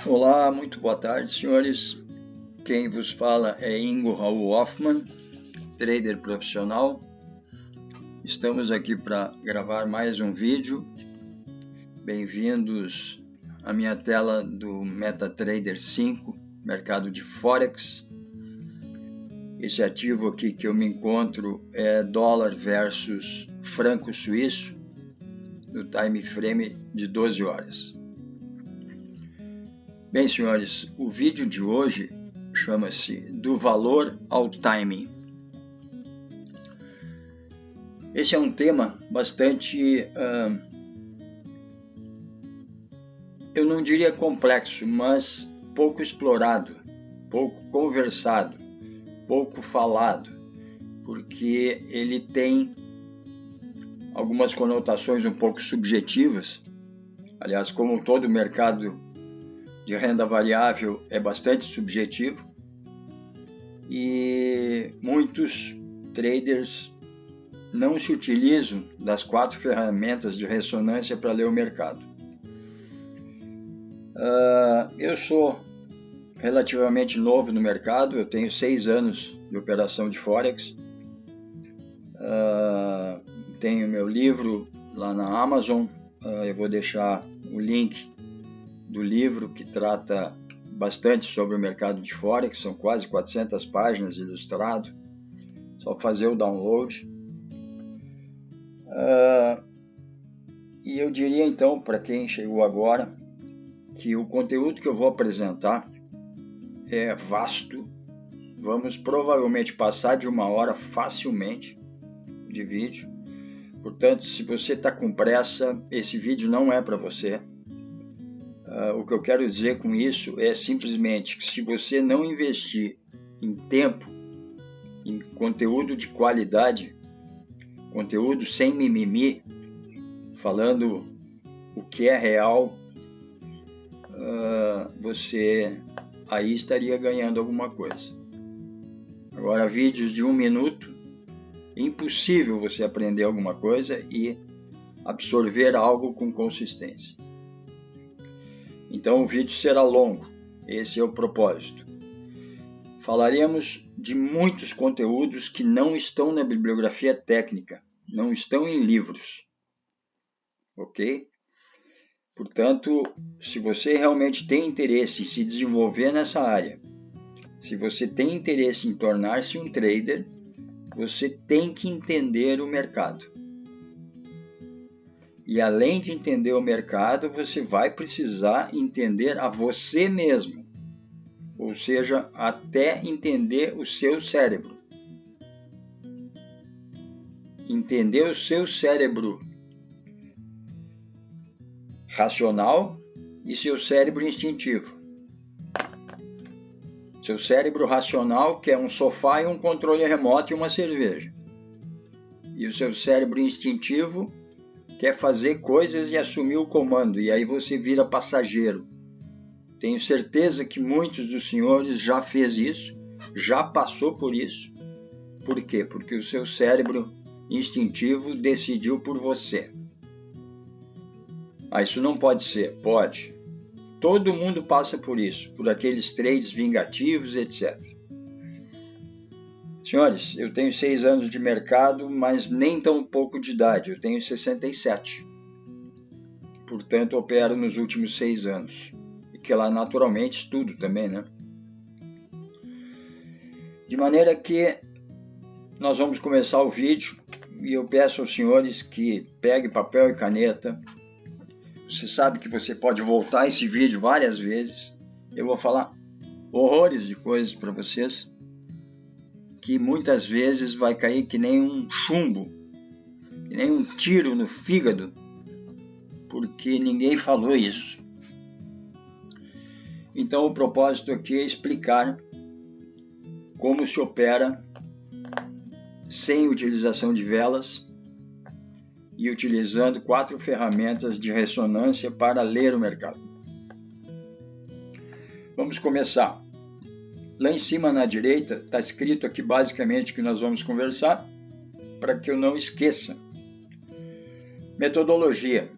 Olá, muito boa tarde, senhores. Quem vos fala é Ingo Raul Hoffman, trader profissional. Estamos aqui para gravar mais um vídeo. Bem-vindos à minha tela do MetaTrader 5, mercado de Forex. Esse ativo aqui que eu me encontro é dólar versus franco suíço, no time frame de 12 horas. Bem, senhores, o vídeo de hoje chama-se Do Valor ao Timing. Esse é um tema bastante, eu não diria complexo, mas pouco explorado, pouco conversado, pouco falado, porque ele tem algumas conotações um pouco subjetivas. Aliás, como todo mercado de renda variável é bastante subjetivo e muitos traders não se utilizam das 4 ferramentas de ressonância para ler o mercado. Eu sou relativamente novo no mercado, eu tenho 6 anos de operação de Forex, tenho meu livro lá na Amazon, eu vou deixar o link do livro que trata bastante sobre o mercado de Forex, são quase 400 páginas ilustrado, só fazer o download. E eu diria então, para quem chegou agora, que o conteúdo que eu vou apresentar é vasto, vamos provavelmente passar de 1 hora facilmente de vídeo, portanto, se você está com pressa, esse vídeo não é para você. O que eu quero dizer com isso é simplesmente que se você não investir em tempo, em conteúdo de qualidade, conteúdo sem mimimi, falando o que é real, você aí estaria ganhando alguma coisa. Agora, vídeos de 1 minuto, impossível você aprender alguma coisa e absorver algo com consistência. Então o vídeo será longo, esse é o propósito. Falaremos de muitos conteúdos que não estão na bibliografia técnica, não estão em livros, ok? Portanto, se você realmente tem interesse em se desenvolver nessa área, se você tem interesse em tornar-se um trader, você tem que entender o mercado. E além de entender o mercado, você vai precisar entender a você mesmo, ou seja, até entender o seu cérebro. Entender o seu cérebro racional e seu cérebro instintivo. Seu cérebro racional quer um sofá e um controle remoto e uma cerveja. E o seu cérebro instintivo quer fazer coisas e assumir o comando, e aí você vira passageiro. Tenho certeza que muitos dos senhores já fez isso, já passou por isso. Por quê? Porque o seu cérebro instintivo decidiu por você. Isso não pode ser. Pode. Todo mundo passa por isso, por aqueles trades vingativos, etc. Senhores, eu tenho 6 anos de mercado, mas nem tão pouco de idade, eu tenho 67. Portanto, opero nos últimos 6 anos. E que lá naturalmente estudo também, né? De maneira que nós vamos começar o vídeo e eu peço aos senhores que peguem papel e caneta. Você sabe que você pode voltar esse vídeo várias vezes. Eu vou falar horrores de coisas para vocês, que muitas vezes vai cair que nem um chumbo, que nem um tiro no fígado, porque ninguém falou isso. Então o propósito aqui é explicar como se opera sem utilização de velas e utilizando 4 ferramentas de ressonância para ler o mercado. Vamos começar. Lá em cima na direita está escrito aqui basicamente o que nós vamos conversar, para que eu não esqueça. Metodologia.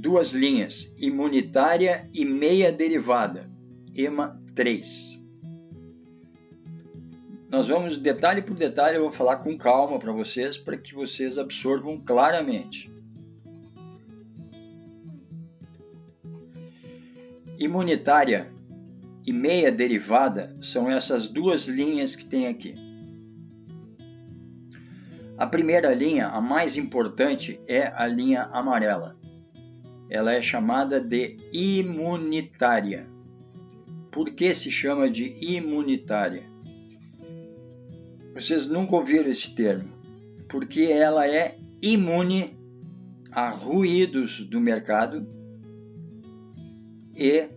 2 linhas, imunitária e meia derivada. EMA 3. Nós vamos detalhe por detalhe, eu vou falar com calma para vocês, para que vocês absorvam claramente. Imunitária e meia derivada são essas duas linhas que tem aqui. A primeira linha, a mais importante, é a linha amarela. Ela é chamada de imunitária. Por que se chama de imunitária? Vocês nunca ouviram esse termo, porque ela é imune a ruídos do mercado. E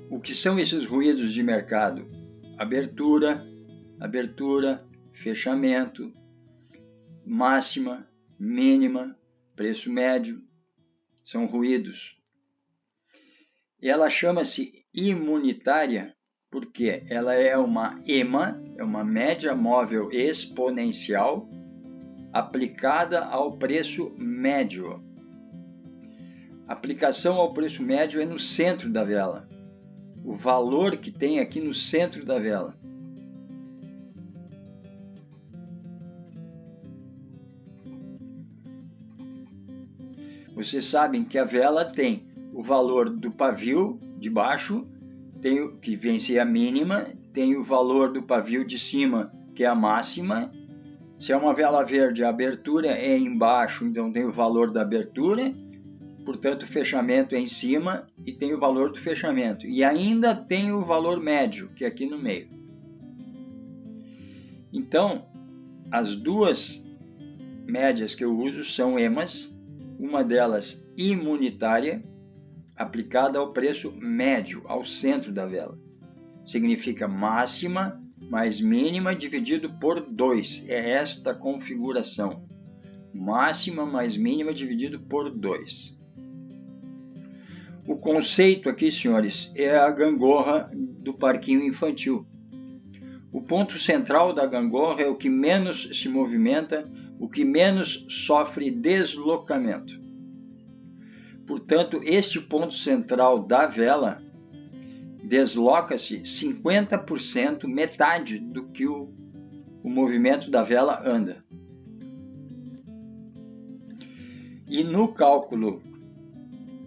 o que são esses ruídos de mercado? Abertura, fechamento, máxima, mínima, preço médio, são ruídos. E ela chama-se imunitária porque ela é uma EMA, é uma média móvel exponencial aplicada ao preço médio. A aplicação ao preço médio é no centro da vela. O valor que tem aqui no centro da vela. Vocês sabem que a vela tem o valor do pavio de baixo, que vem ser a mínima, tem o valor do pavio de cima, que é a máxima. Se é uma vela verde, a abertura é embaixo, então tem o valor da abertura, portanto o fechamento é em cima e tem o valor do fechamento. E ainda tem o valor médio, que é aqui no meio. Então, as duas médias que eu uso são EMAs, uma delas imunitária, aplicada ao preço médio, ao centro da vela. Significa máxima mais mínima dividido por 2. É esta configuração. Máxima mais mínima dividido por 2. O conceito aqui, senhores, é a gangorra do parquinho infantil. O ponto central da gangorra é o que menos se movimenta, o que menos sofre deslocamento. Portanto, este ponto central da vela desloca-se 50%, metade do que o movimento da vela anda. E no cálculo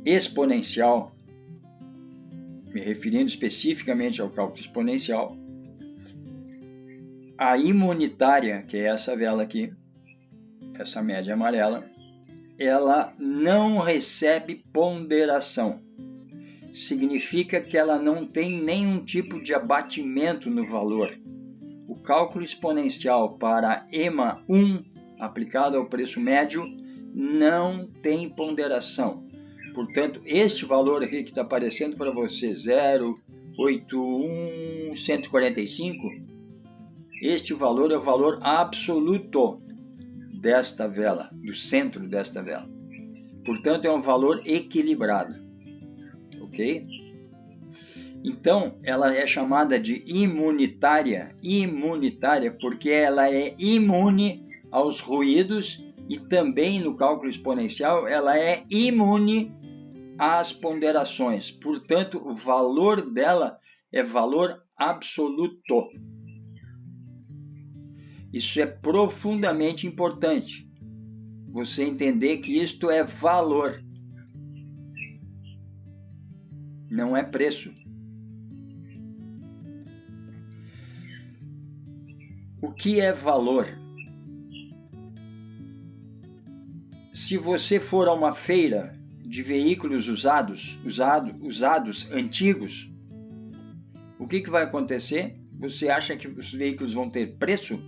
exponencial, me referindo especificamente ao cálculo exponencial, a imunitária, que é essa vela aqui, essa média amarela, ela não recebe ponderação. Significa que ela não tem nenhum tipo de abatimento no valor. O cálculo exponencial para EMA 1, aplicado ao preço médio, não tem ponderação. Portanto, este valor aqui que está aparecendo para você, 0,81145, este valor é o valor absoluto desta vela, do centro desta vela. Portanto, é um valor equilibrado. Ok? Então, ela é chamada de imunitária porque ela é imune aos ruídos e também no cálculo exponencial ela é imune às ponderações. Portanto, o valor dela é valor absoluto. Isso é profundamente importante. Você entender que isto é valor. Não é preço. O que é valor? Se você for a uma feira de veículos usados, antigos, o que vai acontecer? Você acha que os veículos vão ter preço?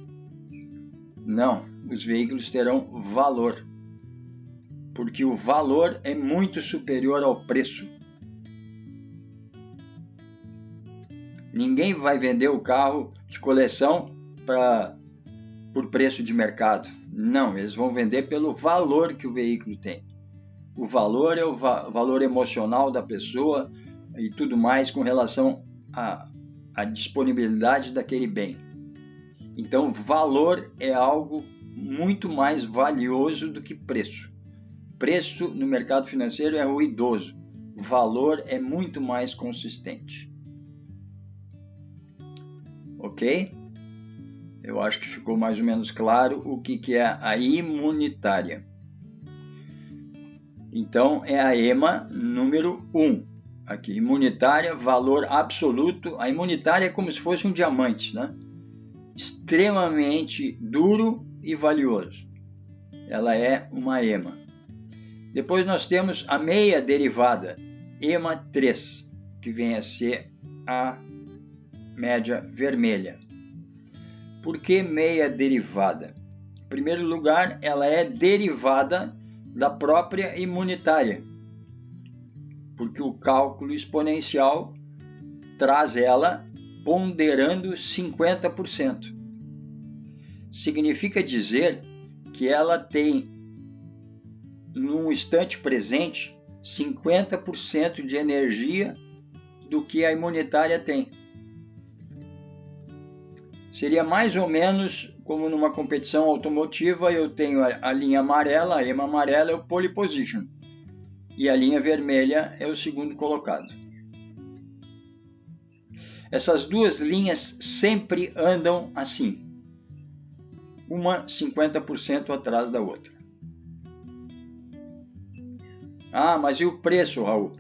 Não, os veículos terão valor, porque o valor é muito superior ao preço. Ninguém vai vender o carro de coleção por preço de mercado. Não, eles vão vender pelo valor que o veículo tem. O valor é o valor emocional da pessoa e tudo mais com relação à disponibilidade daquele bem. Então, valor é algo muito mais valioso do que preço. Preço no mercado financeiro é ruidoso. Valor é muito mais consistente. Ok? Eu acho que ficou mais ou menos claro o que é a imunitária. Então, é a EMA número 1. Aqui, imunitária, valor absoluto. A imunitária é como se fosse um diamante, né? Extremamente duro e valioso. Ela é uma EMA. Depois nós temos a meia derivada, EMA 3, que vem a ser a média vermelha. Por que meia derivada? Em primeiro lugar, ela é derivada da própria imunitária, porque o cálculo exponencial traz ela ponderando 50%. Significa dizer que ela tem, num instante presente, 50% de energia do que a imunitária tem. Seria mais ou menos como numa competição automotiva, eu tenho a linha amarela, a EMA amarela é o pole position, e a linha vermelha é o segundo colocado. Essas duas linhas sempre andam assim, uma 50% atrás da outra. Ah, mas e o preço, Raul?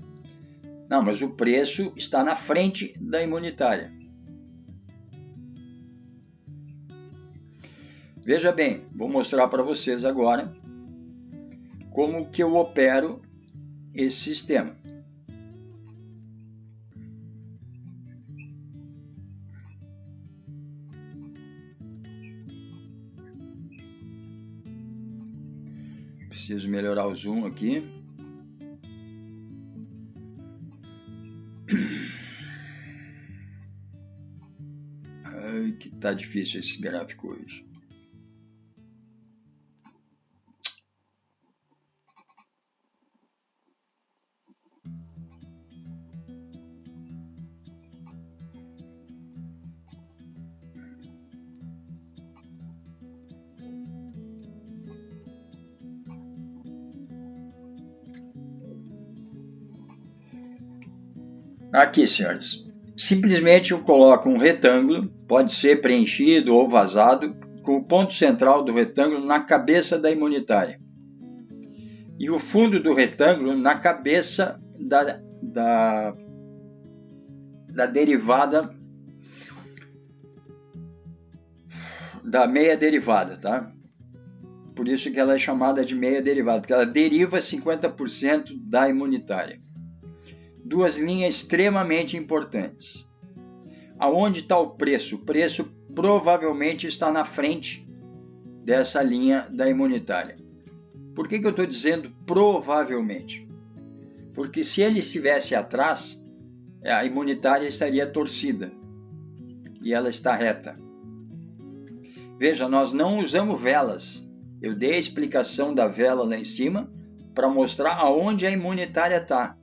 Não, mas o preço está na frente da imunitária. Veja bem, vou mostrar para vocês agora como que eu opero esse sistema. Preciso melhorar o zoom aqui. Ai, que tá difícil esse gráfico hoje. Aqui, senhores, simplesmente eu coloco um retângulo, pode ser preenchido ou vazado, com o ponto central do retângulo na cabeça da imunitária e o fundo do retângulo na cabeça da derivada, da meia derivada, tá? Por isso que ela é chamada de meia derivada, porque ela deriva 50% da imunitária. Duas linhas extremamente importantes. Aonde está o preço? O preço provavelmente está na frente dessa linha da imunitária. Por que eu estou dizendo provavelmente? Porque se ele estivesse atrás, a imunitária estaria torcida e ela está reta. Veja, nós não usamos velas. Eu dei a explicação da vela lá em cima para mostrar aonde a imunitária está.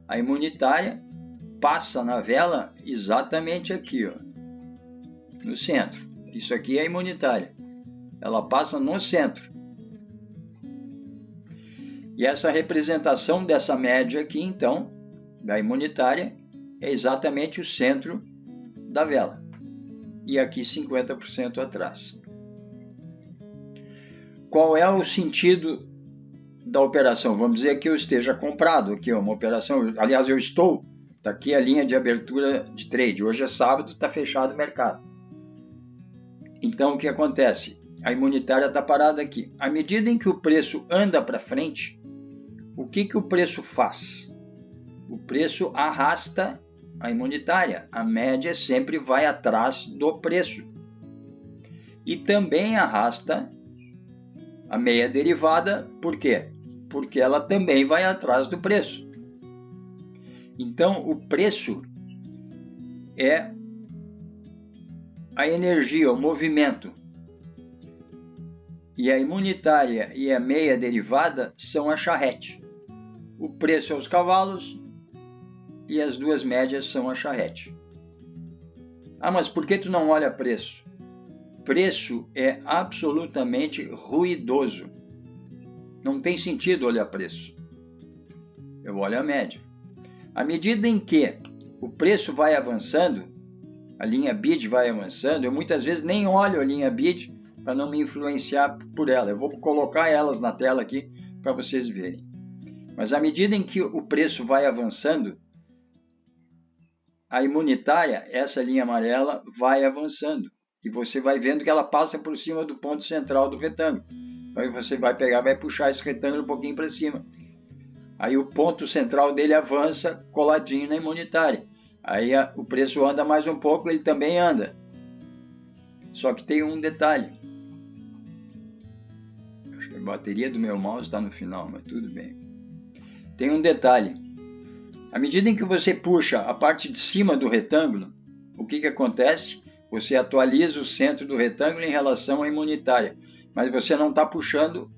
A imunitária passa na vela exatamente aqui, ó, no centro. Isso aqui é a imunitária. Ela passa no centro. E essa representação dessa média aqui, então, da imunitária, é exatamente o centro da vela. E aqui 50% atrás. Qual é o sentido da operação? Vamos dizer que eu esteja comprado aqui, uma operação, aliás, eu estou, está aqui a linha de abertura de trade, hoje é sábado, está fechado o mercado. Então, o que acontece? A imunitária está parada aqui. À medida em que o preço anda para frente, o que o preço faz? O preço arrasta a imunitária, a média sempre vai atrás do preço. E também arrasta a meia derivada, por quê? Porque ela também vai atrás do preço. Então, o preço é a energia, o movimento. E a imunitária e a meia derivada são a charrete. O preço é os cavalos e as duas médias são a charrete. Ah, mas por que tu não olha preço? Preço é absolutamente ruidoso. Não tem sentido olhar preço. Eu olho a média. À medida em que o preço vai avançando, a linha BID vai avançando, eu muitas vezes nem olho a linha BID para não me influenciar por ela. Eu vou colocar elas na tela aqui para vocês verem. Mas à medida em que o preço vai avançando, a imunitária, essa linha amarela, vai avançando. E você vai vendo que ela passa por cima do ponto central do retângulo. Aí você vai pegar, vai puxar esse retângulo um pouquinho para cima. Aí o ponto central dele avança coladinho na imunitária. Aí o preço anda mais um pouco, ele também anda. Só que tem um detalhe. Acho que a bateria do meu mouse está no final, mas tudo bem. Tem um detalhe. À medida em que você puxa a parte de cima do retângulo, o que acontece? Você atualiza o centro do retângulo em relação à imunitária, mas você não está puxando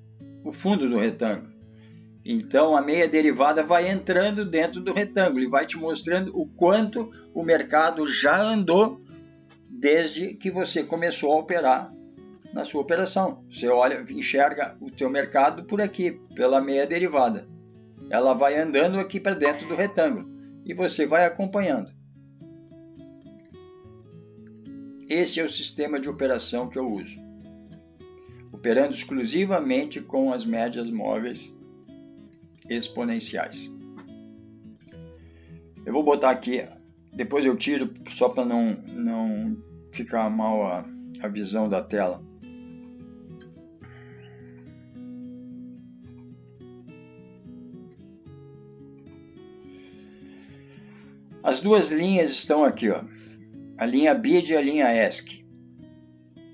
o fundo do retângulo. Então a meia derivada vai entrando dentro do retângulo e vai te mostrando o quanto o mercado já andou desde que você começou a operar na sua operação. Você olha, enxerga o teu mercado por aqui, pela meia derivada. Ela vai andando aqui para dentro do retângulo e você vai acompanhando. Esse é o sistema de operação que eu uso, operando exclusivamente com as médias móveis exponenciais. Eu vou botar aqui, depois eu tiro só para não ficar mal a visão da tela. As duas linhas estão aqui, ó. A linha BID e a linha ESC.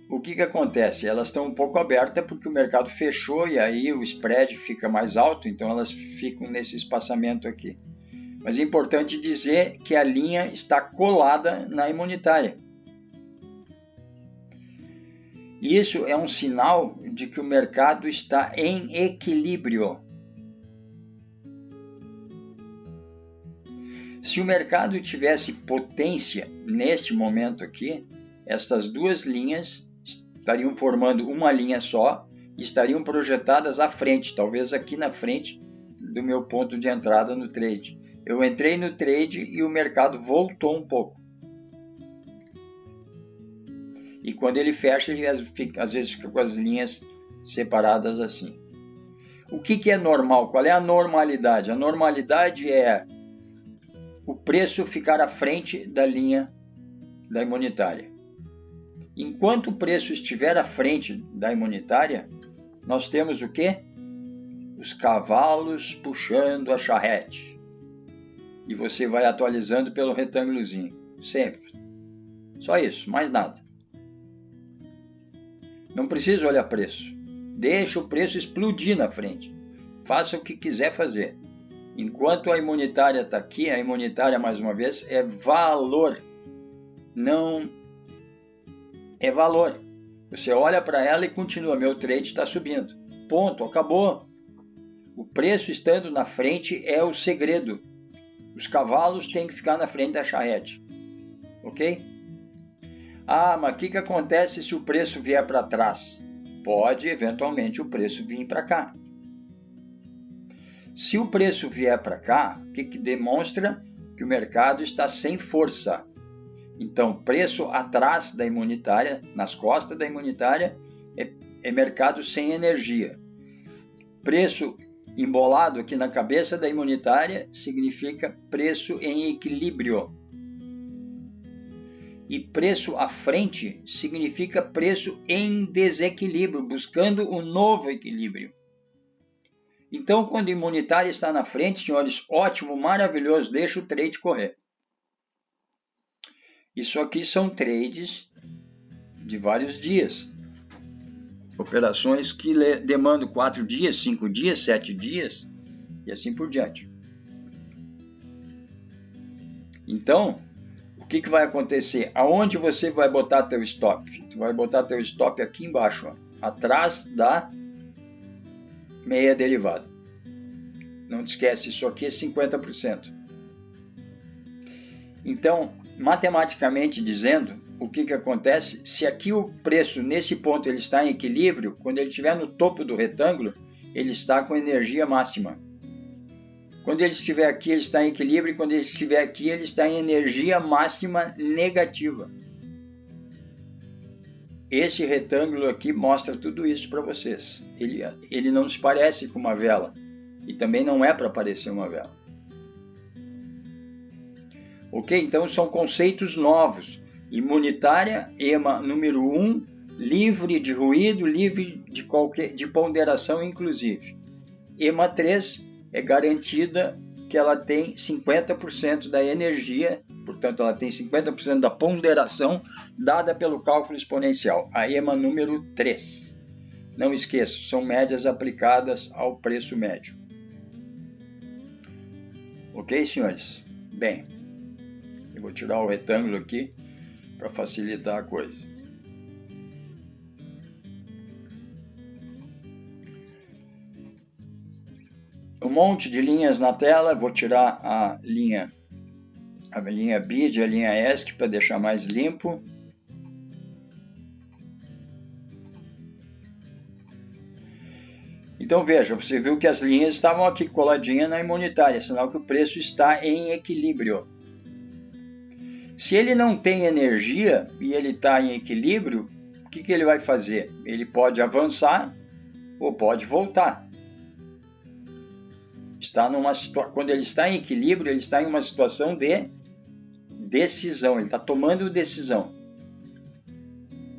O que acontece? Elas estão um pouco abertas porque o mercado fechou e aí o spread fica mais alto, então elas ficam nesse espaçamento aqui. Mas é importante dizer que a linha está colada na imunitária. Isso é um sinal de que o mercado está em equilíbrio. Se o mercado tivesse potência neste momento aqui, estas duas linhas estariam formando uma linha só e estariam projetadas à frente, talvez aqui na frente do meu ponto de entrada no trade. Eu entrei no trade e o mercado voltou um pouco. E quando ele fecha, ele às vezes fica com as linhas separadas assim. O que é normal? Qual é a normalidade? A normalidade é o preço ficar à frente da linha da imunitária. Enquanto o preço estiver à frente da imunitária, nós temos o quê? Os cavalos puxando a charrete. E você vai atualizando pelo retângulozinho, sempre. Só isso, mais nada. Não precisa olhar preço. Deixa o preço explodir na frente. Faça o que quiser fazer. Enquanto a imunitária está aqui, a imunitária, mais uma vez, é valor. Não é valor. Você olha para ela e continua. Meu trade está subindo. Ponto, acabou. O preço estando na frente é o segredo. Os cavalos têm que ficar na frente da charrete. Ok? Ah, mas o que acontece se o preço vier para trás? Pode, eventualmente, o preço vir para cá. Se o preço vier para cá, o que demonstra? Que o mercado está sem força. Então, preço atrás da imunitária, nas costas da imunitária, é mercado sem energia. Preço embolado aqui na cabeça da imunitária significa preço em equilíbrio. E preço à frente significa preço em desequilíbrio, buscando um novo equilíbrio. Então, quando a imunitária está na frente, senhores, ótimo, maravilhoso, deixa o trade correr. Isso aqui são trades de vários dias. Operações que demandam 4 dias, 5 dias, 7 dias e assim por diante. Então, o que vai acontecer? Aonde você vai botar teu stop? Tu vai botar teu stop aqui embaixo, ó, atrás da meia derivada. Não te esquece, isso aqui é 50%. Então, matematicamente dizendo, o que acontece? Se aqui o preço, nesse ponto, ele está em equilíbrio, quando ele estiver no topo do retângulo, ele está com energia máxima. Quando ele estiver aqui, ele está em equilíbrio, e quando ele estiver aqui, ele está em energia máxima negativa. Esse retângulo aqui mostra tudo isso para vocês. Ele não se parece com uma vela, e também não é para parecer uma vela. Ok? Então são conceitos novos. Imunitária, EMA número 1, livre de ruído, livre de ponderação inclusive. EMA 3 é garantida que ela tem 50% da energia, portanto ela tem 50% da ponderação dada pelo cálculo exponencial, a EMA número 3. Não esqueça, são médias aplicadas ao preço médio. Ok, senhores? Bem, eu vou tirar o retângulo aqui para facilitar a coisa. Um monte de linhas na tela, vou tirar a linha BID e a linha ESC para deixar mais limpo. Então veja, você viu que as linhas estavam aqui coladinhas na imunitária, sinal que o preço está em equilíbrio. Se ele não tem energia e ele está em equilíbrio, o que ele vai fazer? Ele pode avançar ou pode voltar. Quando ele está em equilíbrio, ele está em uma situação de decisão, ele está tomando decisão.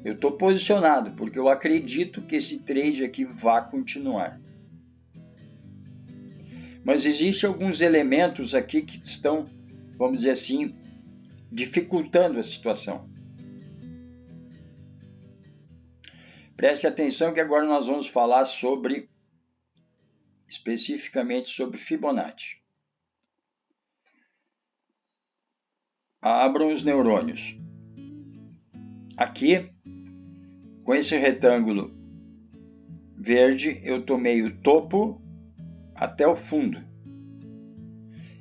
Eu estou posicionado porque eu acredito que esse trade aqui vai continuar. Mas existem alguns elementos aqui que estão, vamos dizer assim, dificultando a situação. Preste atenção que agora nós vamos falar especificamente sobre Fibonacci. Abram os neurônios. Aqui, com esse retângulo verde, eu tomei o topo até o fundo.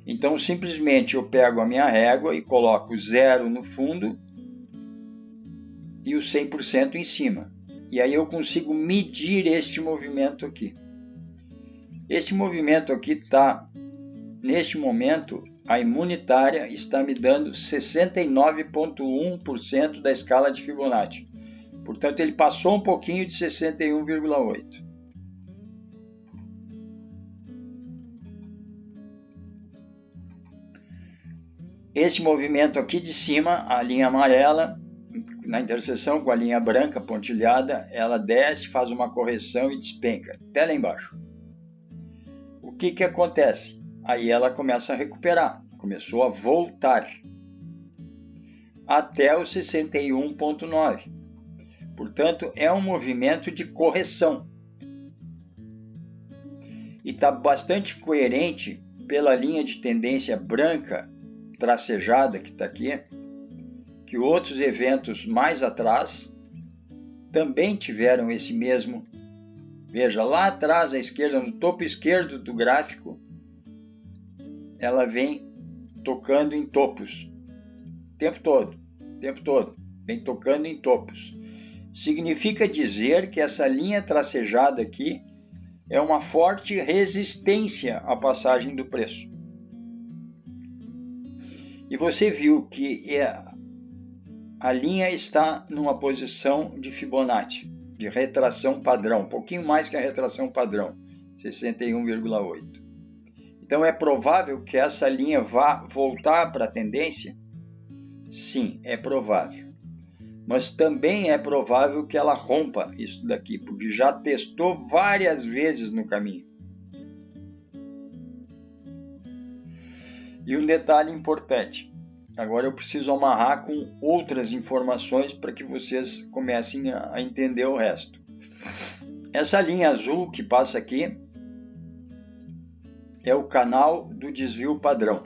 Então, simplesmente eu pego a minha régua e coloco 0 no fundo e o 100% em cima. E aí eu consigo medir este movimento aqui. Este movimento aqui está, neste momento, a imunitária está me dando 69,1% da escala de Fibonacci. Portanto, ele passou um pouquinho de 61,8%. Esse movimento aqui de cima, a linha amarela, na interseção com a linha branca pontilhada, ela desce, faz uma correção e despenca, até lá embaixo. O que acontece? Aí ela começa a recuperar, começou a voltar até o 61,9. Portanto, é um movimento de correção. E está bastante coerente pela linha de tendência branca tracejada que está aqui, que outros eventos mais atrás também tiveram esse mesmo. Veja, lá atrás à esquerda, no topo esquerdo do gráfico, ela vem tocando em topos o tempo todo, vem tocando em topos. Significa dizer que essa linha tracejada aqui é uma forte resistência à passagem do preço. E você viu que a linha está numa posição de Fibonacci, de retração padrão, um pouquinho mais que a retração padrão, 61,8. Então é provável que essa linha vá voltar para a tendência? Sim, é provável. Mas também é provável que ela rompa isso daqui, porque já testou várias vezes no caminho. E um detalhe importante, agora eu preciso amarrar com outras informações para que vocês comecem a entender o resto. Essa linha azul que passa aqui é o canal do desvio padrão.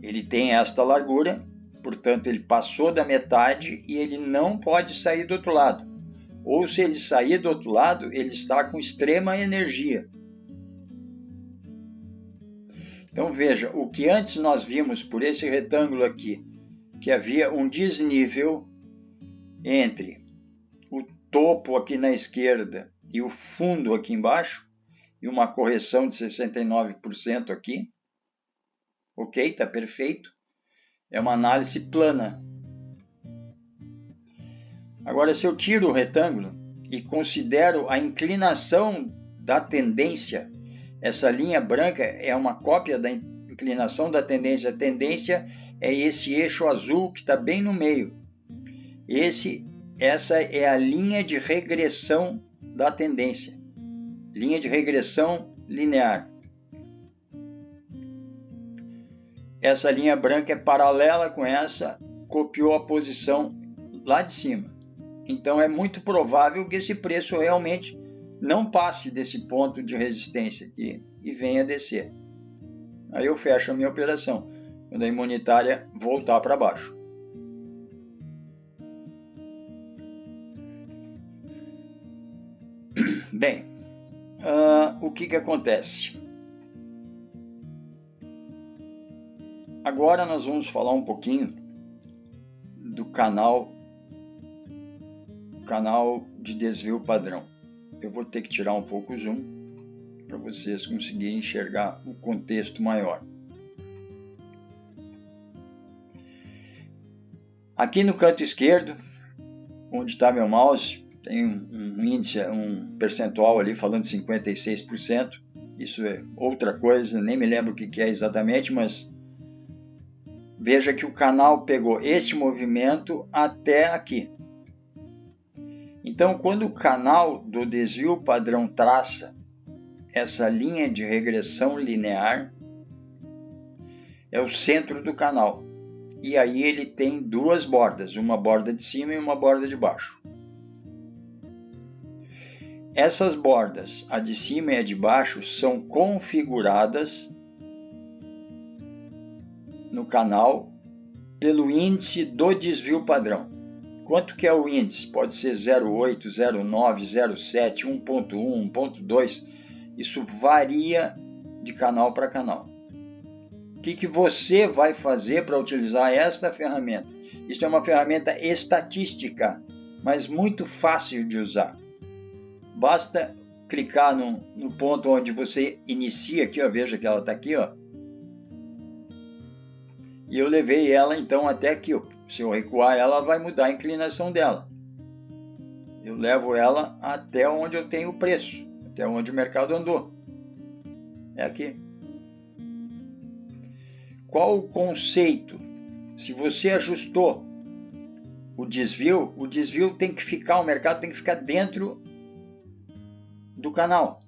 Ele tem esta largura, portanto ele passou da metade e ele não pode sair do outro lado. Ou se ele sair do outro lado, ele está com extrema energia. Então veja, o que antes nós vimos por esse retângulo aqui, que havia um desnível entre o topo aqui na esquerda e o fundo aqui embaixo, e uma correção de 69% aqui. Ok, está perfeito. É uma análise plana. Agora, se eu tiro o retângulo e considero a inclinação da tendência, essa linha branca é uma cópia da inclinação da tendência. A tendência é esse eixo azul que está bem no meio. Essa é a linha de regressão da tendência. Linha de regressão linear. Essa linha branca é paralela com essa, copiou a posição lá de cima. Então é muito provável que esse preço realmente não passe desse ponto de resistência aqui e venha descer. Aí eu fecho a minha operação, quando a imunitária voltar para baixo. Bem, o que acontece? Agora nós vamos falar um pouquinho do canal de desvio padrão. Eu vou ter que tirar um pouco o zoom para vocês conseguirem enxergar o contexto maior. Aqui no canto esquerdo, onde está meu mouse, tem um índice, um percentual ali falando 56%. Isso é outra coisa, nem me lembro o que é exatamente, mas veja que o canal pegou esse movimento até aqui. Então, quando o canal do desvio padrão traça essa linha de regressão linear, é o centro do canal. E aí ele tem duas bordas, uma borda de cima e uma borda de baixo. Essas bordas, a de cima e a de baixo, são configuradas no canal pelo índice do desvio padrão. Quanto que é o índice? Pode ser 0,8, 0,9, 0,7, 1,1, 1,2. Isso varia de canal para canal. O que você vai fazer para utilizar esta ferramenta? Isso é uma ferramenta estatística, mas muito fácil de usar. Basta clicar no ponto onde você inicia aqui, ó, veja que ela está aqui, ó. E eu levei ela então até aqui, ó. Se eu recuar ela vai mudar a inclinação dela. Eu levo ela até onde eu tenho o preço, até onde o mercado andou. É aqui. Qual o conceito? Se você ajustou o desvio tem que ficar, o mercado tem que ficar dentro do canal.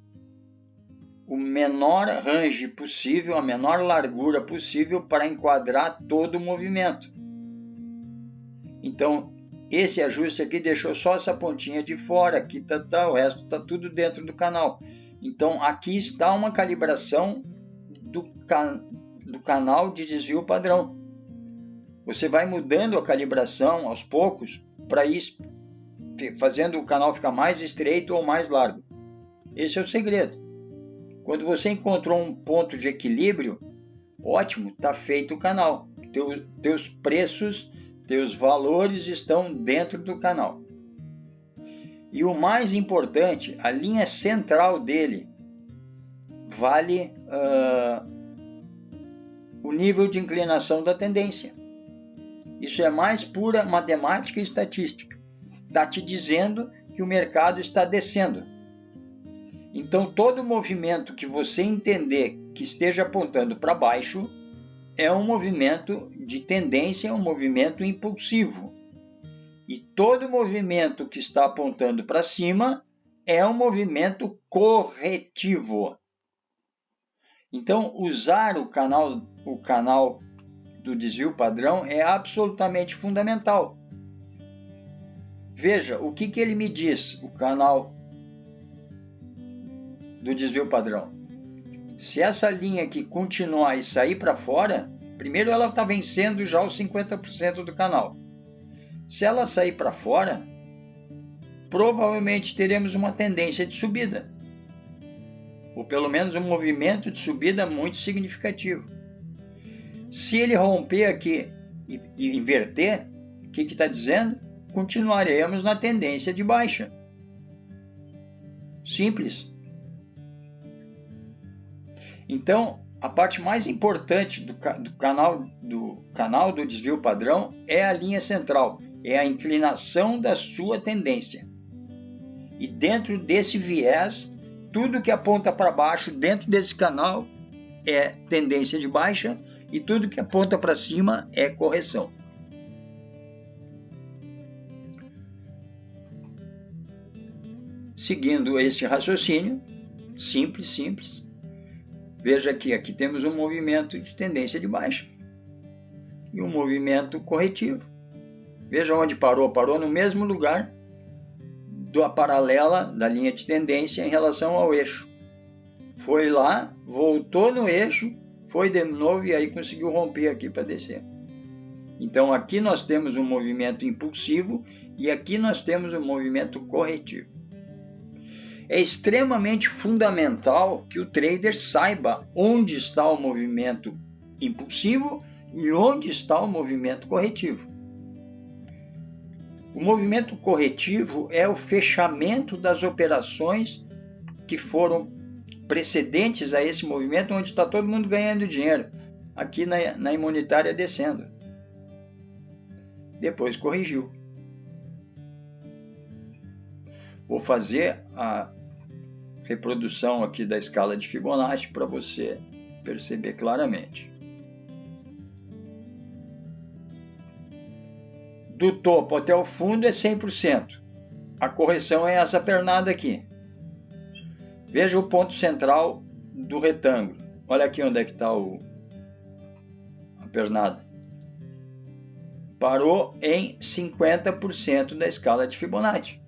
O menor range possível, a menor largura possível para enquadrar todo o movimento. Então, esse ajuste aqui deixou só essa pontinha de fora, aqui tá, o resto está tudo dentro do canal. Então, aqui está uma calibração do canal de desvio padrão. Você vai mudando a calibração aos poucos para ir fazendo o canal ficar mais estreito ou mais largo. Esse é o segredo. Quando você encontrou um ponto de equilíbrio, ótimo, está feito o canal. Teus preços, teus valores estão dentro do canal. E o mais importante, a linha central dele vale o nível de inclinação da tendência. Isso é mais pura matemática e estatística. Está te dizendo que o mercado está descendo. Então, todo movimento que você entender que esteja apontando para baixo é um movimento de tendência, é um movimento impulsivo. E todo movimento que está apontando para cima é um movimento corretivo. Então, usar o canal do desvio padrão é absolutamente fundamental. Veja, o que ele me diz, o canal do desvio padrão. Se essa linha aqui continuar e sair para fora, primeiro ela está vencendo já os 50% do canal. Se ela sair para fora, provavelmente teremos uma tendência de subida. Ou pelo menos um movimento de subida muito significativo. Se ele romper aqui e inverter, o que está dizendo? Continuaremos na tendência de baixa. Simples. Então, a parte mais importante do canal do desvio padrão é a linha central, é a inclinação da sua tendência. E dentro desse viés, tudo que aponta para baixo dentro desse canal é tendência de baixa e tudo que aponta para cima é correção. Seguindo esse raciocínio, simples, veja que aqui temos um movimento de tendência de baixa e um movimento corretivo. Veja onde parou, parou no mesmo lugar da paralela da linha de tendência em relação ao eixo. Foi lá, voltou no eixo, foi de novo e aí conseguiu romper aqui para descer. Então aqui nós temos um movimento impulsivo e aqui nós temos um movimento corretivo. É extremamente fundamental que o trader saiba onde está o movimento impulsivo e onde está o movimento corretivo. O movimento corretivo é o fechamento das operações que foram precedentes a esse movimento, onde está todo mundo ganhando dinheiro, aqui na imunitária descendo. Depois corrigiu. Vou fazer a reprodução aqui da escala de Fibonacci para você perceber claramente. Do topo até o fundo é 100%. A correção é essa pernada aqui. Veja o ponto central do retângulo. Olha aqui onde é que está a pernada. Parou em 50% da escala de Fibonacci.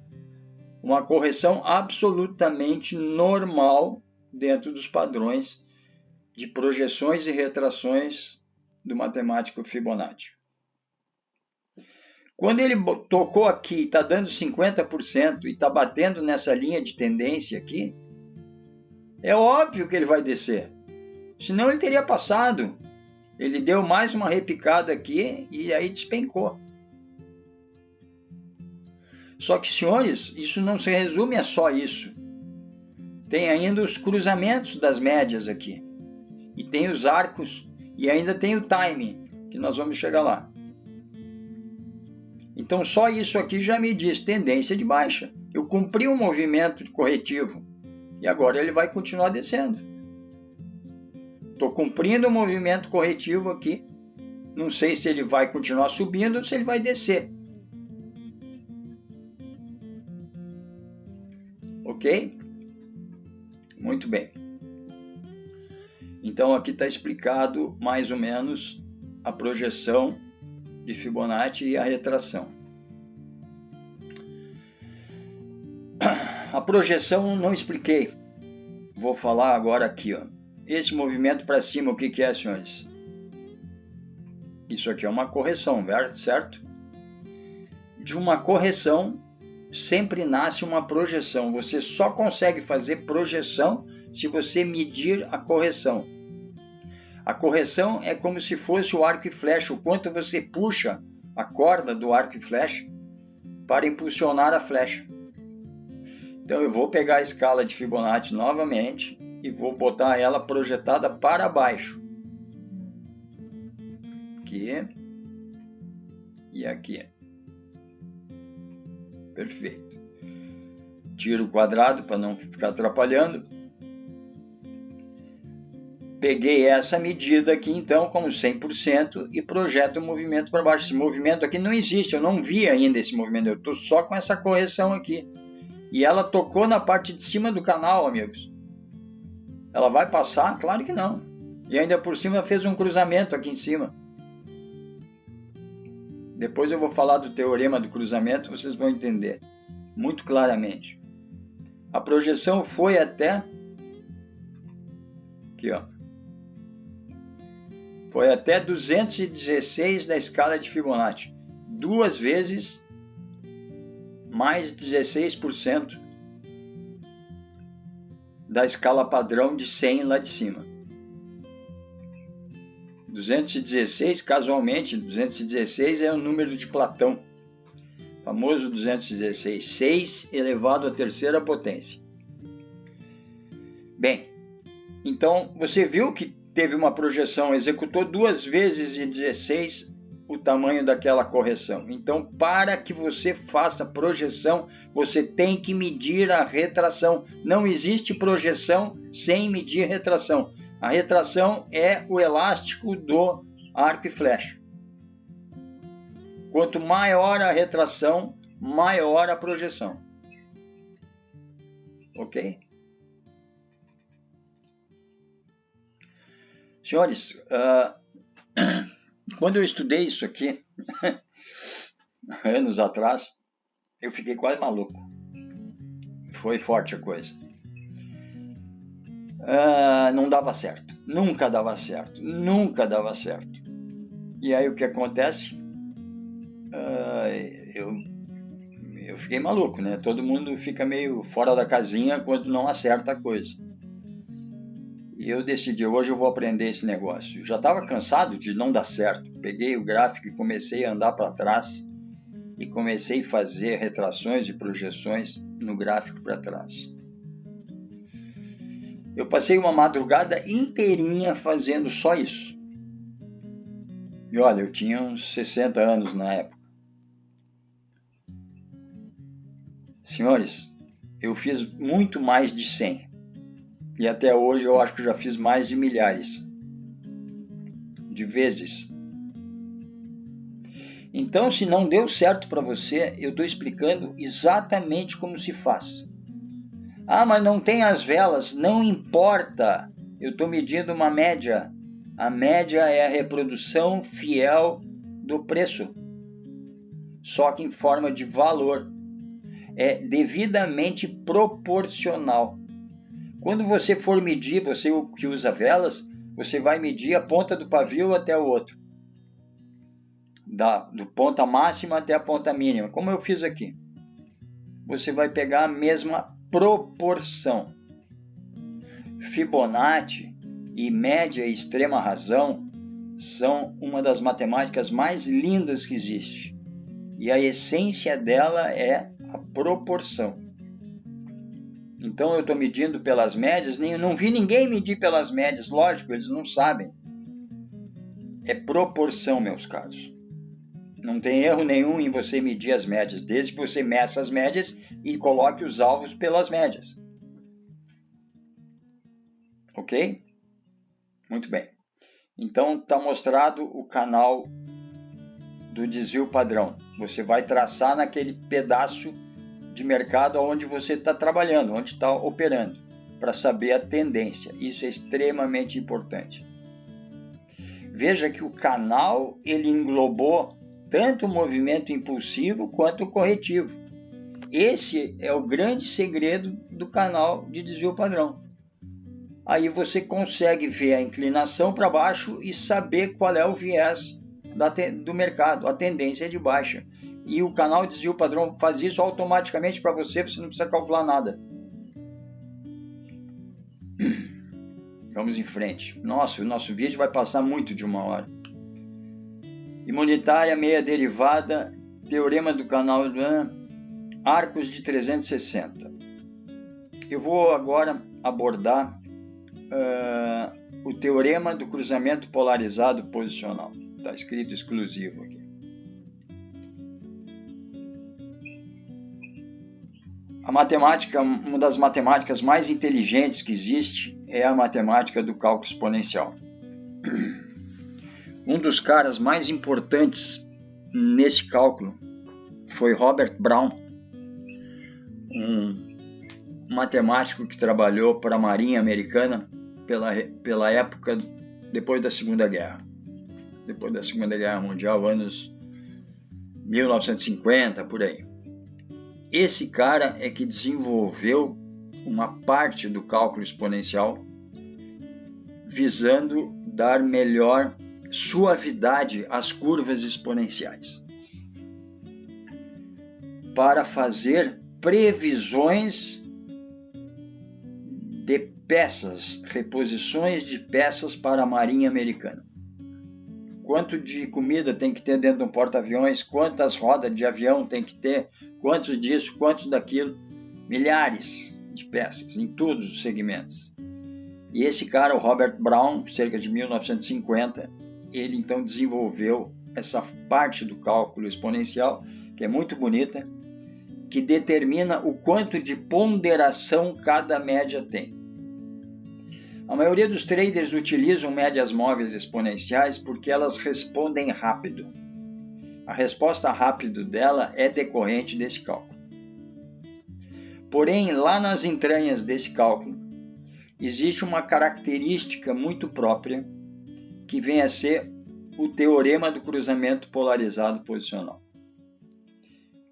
Uma correção absolutamente normal dentro dos padrões de projeções e retrações do matemático Fibonacci. Quando ele tocou aqui e está dando 50% e está batendo nessa linha de tendência aqui, é óbvio que ele vai descer. Senão ele teria passado. Ele deu mais uma repicada aqui e aí despencou. Só que, senhores, isso não se resume a só isso. Tem ainda os cruzamentos das médias aqui. E tem os arcos e ainda tem o timing, que nós vamos chegar lá. Então só isso aqui já me diz tendência de baixa. Eu cumpri um movimento corretivo e agora ele vai continuar descendo. Estou cumprindo um movimento corretivo aqui. Não sei se ele vai continuar subindo ou se ele vai descer. Ok? Muito bem. Então aqui está explicado mais ou menos a projeção de Fibonacci e a retração. A projeção não expliquei. Vou falar agora aqui, ó. Esse movimento para cima, o que é, senhores? Isso aqui é uma correção, certo? De uma correção sempre nasce uma projeção. Você só consegue fazer projeção se você medir a correção. A correção é como se fosse o arco e flecha, o quanto você puxa a corda do arco e flecha para impulsionar a flecha. Então eu vou pegar a escala de Fibonacci novamente e vou botar ela projetada para baixo. Aqui e aqui. Perfeito. Tiro o quadrado para não ficar atrapalhando. Peguei essa medida aqui, então, como 100% e projeto o movimento para baixo. Esse movimento aqui não existe, eu não vi ainda esse movimento, eu estou só com essa correção aqui. E ela tocou na parte de cima do canal, amigos. Ela vai passar? Claro que não. E ainda por cima fez um cruzamento aqui em cima. Depois eu vou falar do teorema do cruzamento, vocês vão entender muito claramente. A projeção foi até... Aqui, ó. Foi até 216 da escala de Fibonacci. 2 vezes mais 16% da escala padrão de 100 lá de cima. 216, casualmente, 216 é o número de Platão. Famoso 216. 6 elevado à terceira potência. Bem, Então, você viu que teve uma projeção, executou 2 vezes de 16 o tamanho daquela correção. Então, para que você faça projeção, você tem que medir a retração. Não existe projeção sem medir retração. A retração é o elástico do arco e flecha. Quanto maior a retração, maior a projeção. Ok? Senhores, quando eu estudei isso aqui, anos atrás, eu fiquei quase maluco. Foi forte a coisa. Não dava certo. Nunca dava certo. Nunca dava certo. E aí o que acontece? Eu fiquei maluco, né? Todo mundo fica meio fora da casinha quando não acerta a coisa. E eu decidi, hoje eu vou aprender esse negócio. Eu já estava cansado de não dar certo. Peguei o gráfico e comecei a andar para trás e comecei a fazer retrações e projeções no gráfico para trás. Eu passei uma madrugada inteirinha fazendo só isso. E olha, eu tinha uns 60 anos na época. Senhores, eu fiz muito mais de 100. E até hoje eu acho que já fiz mais de milhares de vezes. Então, se não deu certo para você, eu estou explicando exatamente como se faz. Mas não tem as velas, não importa. Eu estou medindo uma média. A média é a reprodução fiel do preço, só que em forma de valor. É devidamente proporcional. Quando você for medir, você que usa velas, você vai medir a ponta do pavio até o outro. Do ponta máxima até a ponta mínima, como eu fiz aqui. Você vai pegar a mesma proporção. Fibonacci e média e extrema razão são uma das matemáticas mais lindas que existe. E a essência dela é a proporção. Então eu estou medindo pelas médias, não vi ninguém medir pelas médias, lógico, eles não sabem. É proporção, meus caros. Não tem erro nenhum em você medir as médias, desde que você meça as médias e coloque os alvos pelas médias. Ok? Muito bem. Então está mostrado o canal do desvio padrão. Você vai traçar naquele pedaço de mercado onde você está trabalhando, onde está operando, para saber a tendência. Isso é extremamente importante. Veja que o canal ele englobou tanto o movimento impulsivo quanto o corretivo. Esse é o grande segredo do canal de desvio padrão. Aí você consegue ver a inclinação para baixo e saber qual é o viés do mercado, a tendência é de baixa. E o canal de desvio padrão faz isso automaticamente para você, você não precisa calcular nada. Vamos em frente. Nossa, o nosso vídeo vai passar muito de 1 hora. Imunitária, meia derivada, teorema do canal arcos de 360. Eu vou agora abordar o teorema do cruzamento polarizado posicional. Está escrito exclusivo aqui. A matemática, uma das matemáticas mais inteligentes que existe é a matemática do cálculo exponencial. Um dos caras mais importantes nesse cálculo foi Robert Brown, um matemático que trabalhou para a Marinha Americana pela época depois da Segunda Guerra. Depois da Segunda Guerra Mundial, anos 1950, por aí. Esse cara é que desenvolveu uma parte do cálculo exponencial visando dar melhor suavidade às curvas exponenciais para fazer previsões de peças, reposições de peças para a Marinha Americana. Quanto de comida tem que ter dentro de um porta-aviões, quantas rodas de avião tem que ter, quantos disso, quantos daquilo, milhares de peças em todos os segmentos. E esse cara, o Robert Brown, cerca de 1950, ele então desenvolveu essa parte do cálculo exponencial, que é muito bonita, que determina o quanto de ponderação cada média tem. A maioria dos traders utilizam médias móveis exponenciais porque elas respondem rápido. A resposta rápida dela é decorrente desse cálculo. Porém, lá nas entranhas desse cálculo, existe uma característica muito própria que vem a ser o teorema do cruzamento polarizado posicional.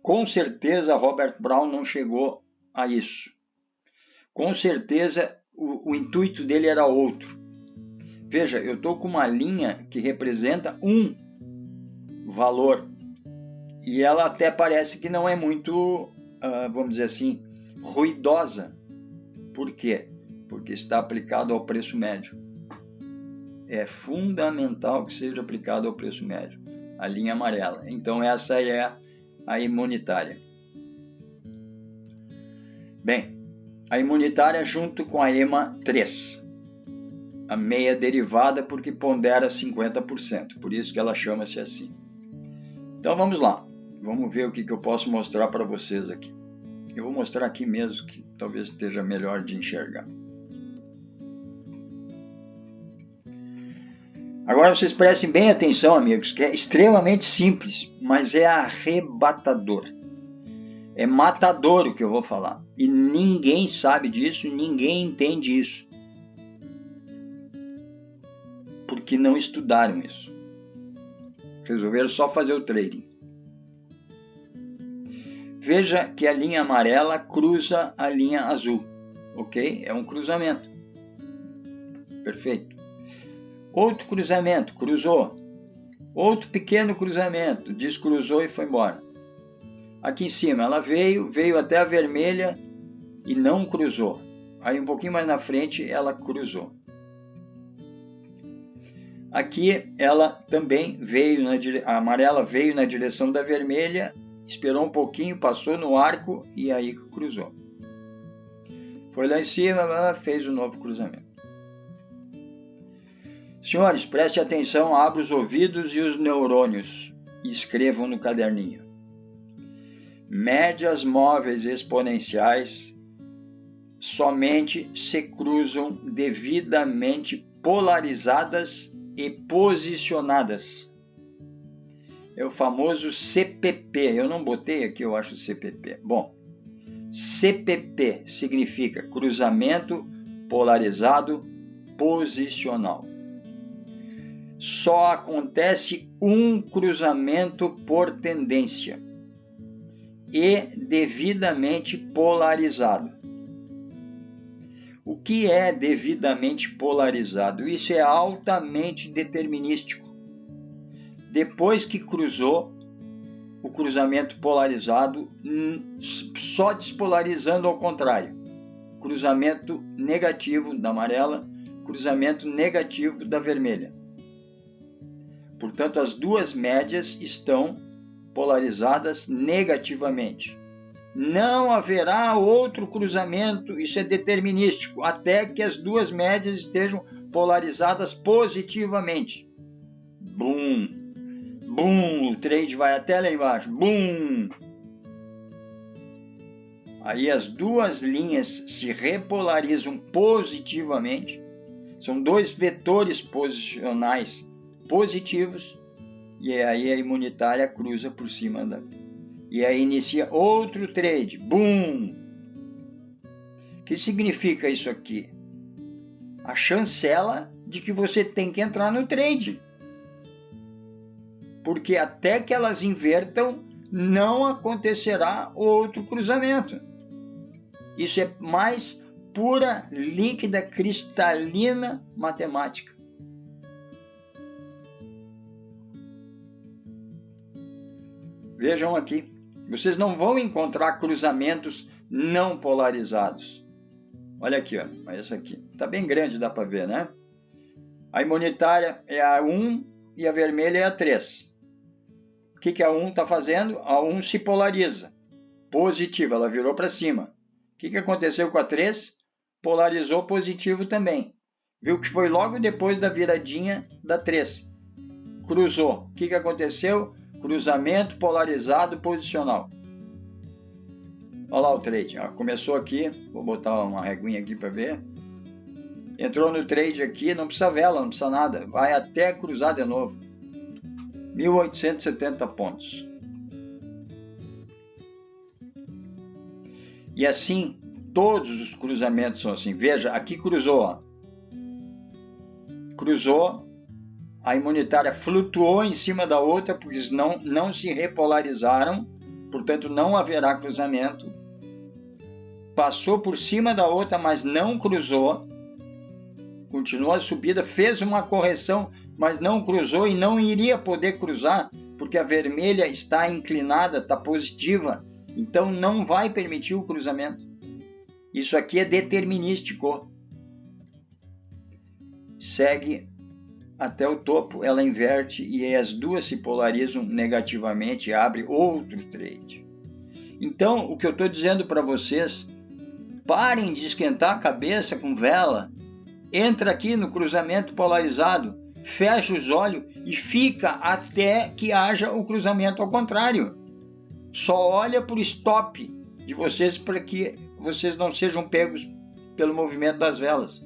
Com certeza, Robert Brown não chegou a isso. Com certeza, o intuito dele era outro. Veja, eu estou com uma linha que representa um valor e ela até parece que não é muito, vamos dizer assim, ruidosa. Por quê? Porque está aplicado ao preço médio. É fundamental que seja aplicado ao preço médio, a linha amarela. Então essa é a imunitária. Bem, a imunitária junto com a EMA 3, a meia derivada porque pondera 50%, por isso que ela chama-se assim. Então vamos lá, vamos ver o que eu posso mostrar para vocês aqui. Eu vou mostrar aqui mesmo, que talvez esteja melhor de enxergar. Agora vocês prestem bem atenção, amigos, que é extremamente simples, mas é arrebatador. É matador o que eu vou falar. E ninguém sabe disso, ninguém entende isso. Porque não estudaram isso. Resolveram só fazer o trading. Veja que a linha amarela cruza a linha azul. Ok? É um cruzamento. Perfeito. Outro cruzamento, cruzou. Outro pequeno cruzamento, descruzou e foi embora. Aqui em cima ela veio até a vermelha e não cruzou. Aí um pouquinho mais na frente ela cruzou. Aqui ela também veio, a amarela veio na direção da vermelha, esperou um pouquinho, passou no arco e aí cruzou. Foi lá em cima, fez um novo cruzamento. Senhores, preste atenção, abra os ouvidos e os neurônios e escrevam no caderninho. Médias móveis exponenciais somente se cruzam devidamente polarizadas e posicionadas. É o famoso CPP. Eu não botei aqui, eu acho CPP. Bom, CPP significa cruzamento polarizado posicional. Só acontece um cruzamento por tendência e devidamente polarizado. O que é devidamente polarizado? Isso é altamente determinístico. Depois que cruzou, o cruzamento polarizado, só despolarizando ao contrário. Cruzamento negativo da amarela, cruzamento negativo da vermelha. Portanto, as duas médias estão polarizadas negativamente. Não haverá outro cruzamento, isso é determinístico, até que as duas médias estejam polarizadas positivamente. Bum! Bum! O trade vai até lá embaixo. Bum! Aí as duas linhas se repolarizam positivamente. São dois vetores posicionais positivos, e aí a imunitária cruza por cima da... E aí inicia outro trade. Boom! O que significa isso aqui? A chancela de que você tem que entrar no trade. Porque até que elas invertam, não acontecerá outro cruzamento. Isso é mais pura, líquida, cristalina matemática. Vejam aqui, vocês não vão encontrar cruzamentos não polarizados. Olha aqui, ó, essa aqui. Está bem grande, dá para ver, né? A imunitária é a 1 e a vermelha é a 3. O que a 1 está fazendo? A 1 se polariza. Positiva, ela virou para cima. O que aconteceu com a 3? Polarizou positivo também. Viu que foi logo depois da viradinha da 3. Cruzou. O que aconteceu? Cruzamento polarizado posicional. Olha lá o trade. Começou aqui. Vou botar uma reguinha aqui para ver. Entrou no trade aqui. Não precisa vela, não precisa nada. Vai até cruzar de novo. 1.870 pontos. E assim, todos os cruzamentos são assim. Veja, aqui cruzou. Ó. Cruzou. A imunitária flutuou em cima da outra, porque não se repolarizaram. Portanto, não haverá cruzamento. Passou por cima da outra, mas não cruzou. Continuou a subida, fez uma correção, mas não cruzou e não iria poder cruzar, porque a vermelha está inclinada, está positiva. Então, não vai permitir o cruzamento. Isso aqui é determinístico. Segue até o topo, ela inverte e as duas se polarizam negativamente e abre outro trade. Então, o que eu estou dizendo para vocês, parem de esquentar a cabeça com vela, entra aqui no cruzamento polarizado, fecha os olhos e fica até que haja o cruzamento ao contrário. Só olha para o stop de vocês para que vocês não sejam pegos pelo movimento das velas.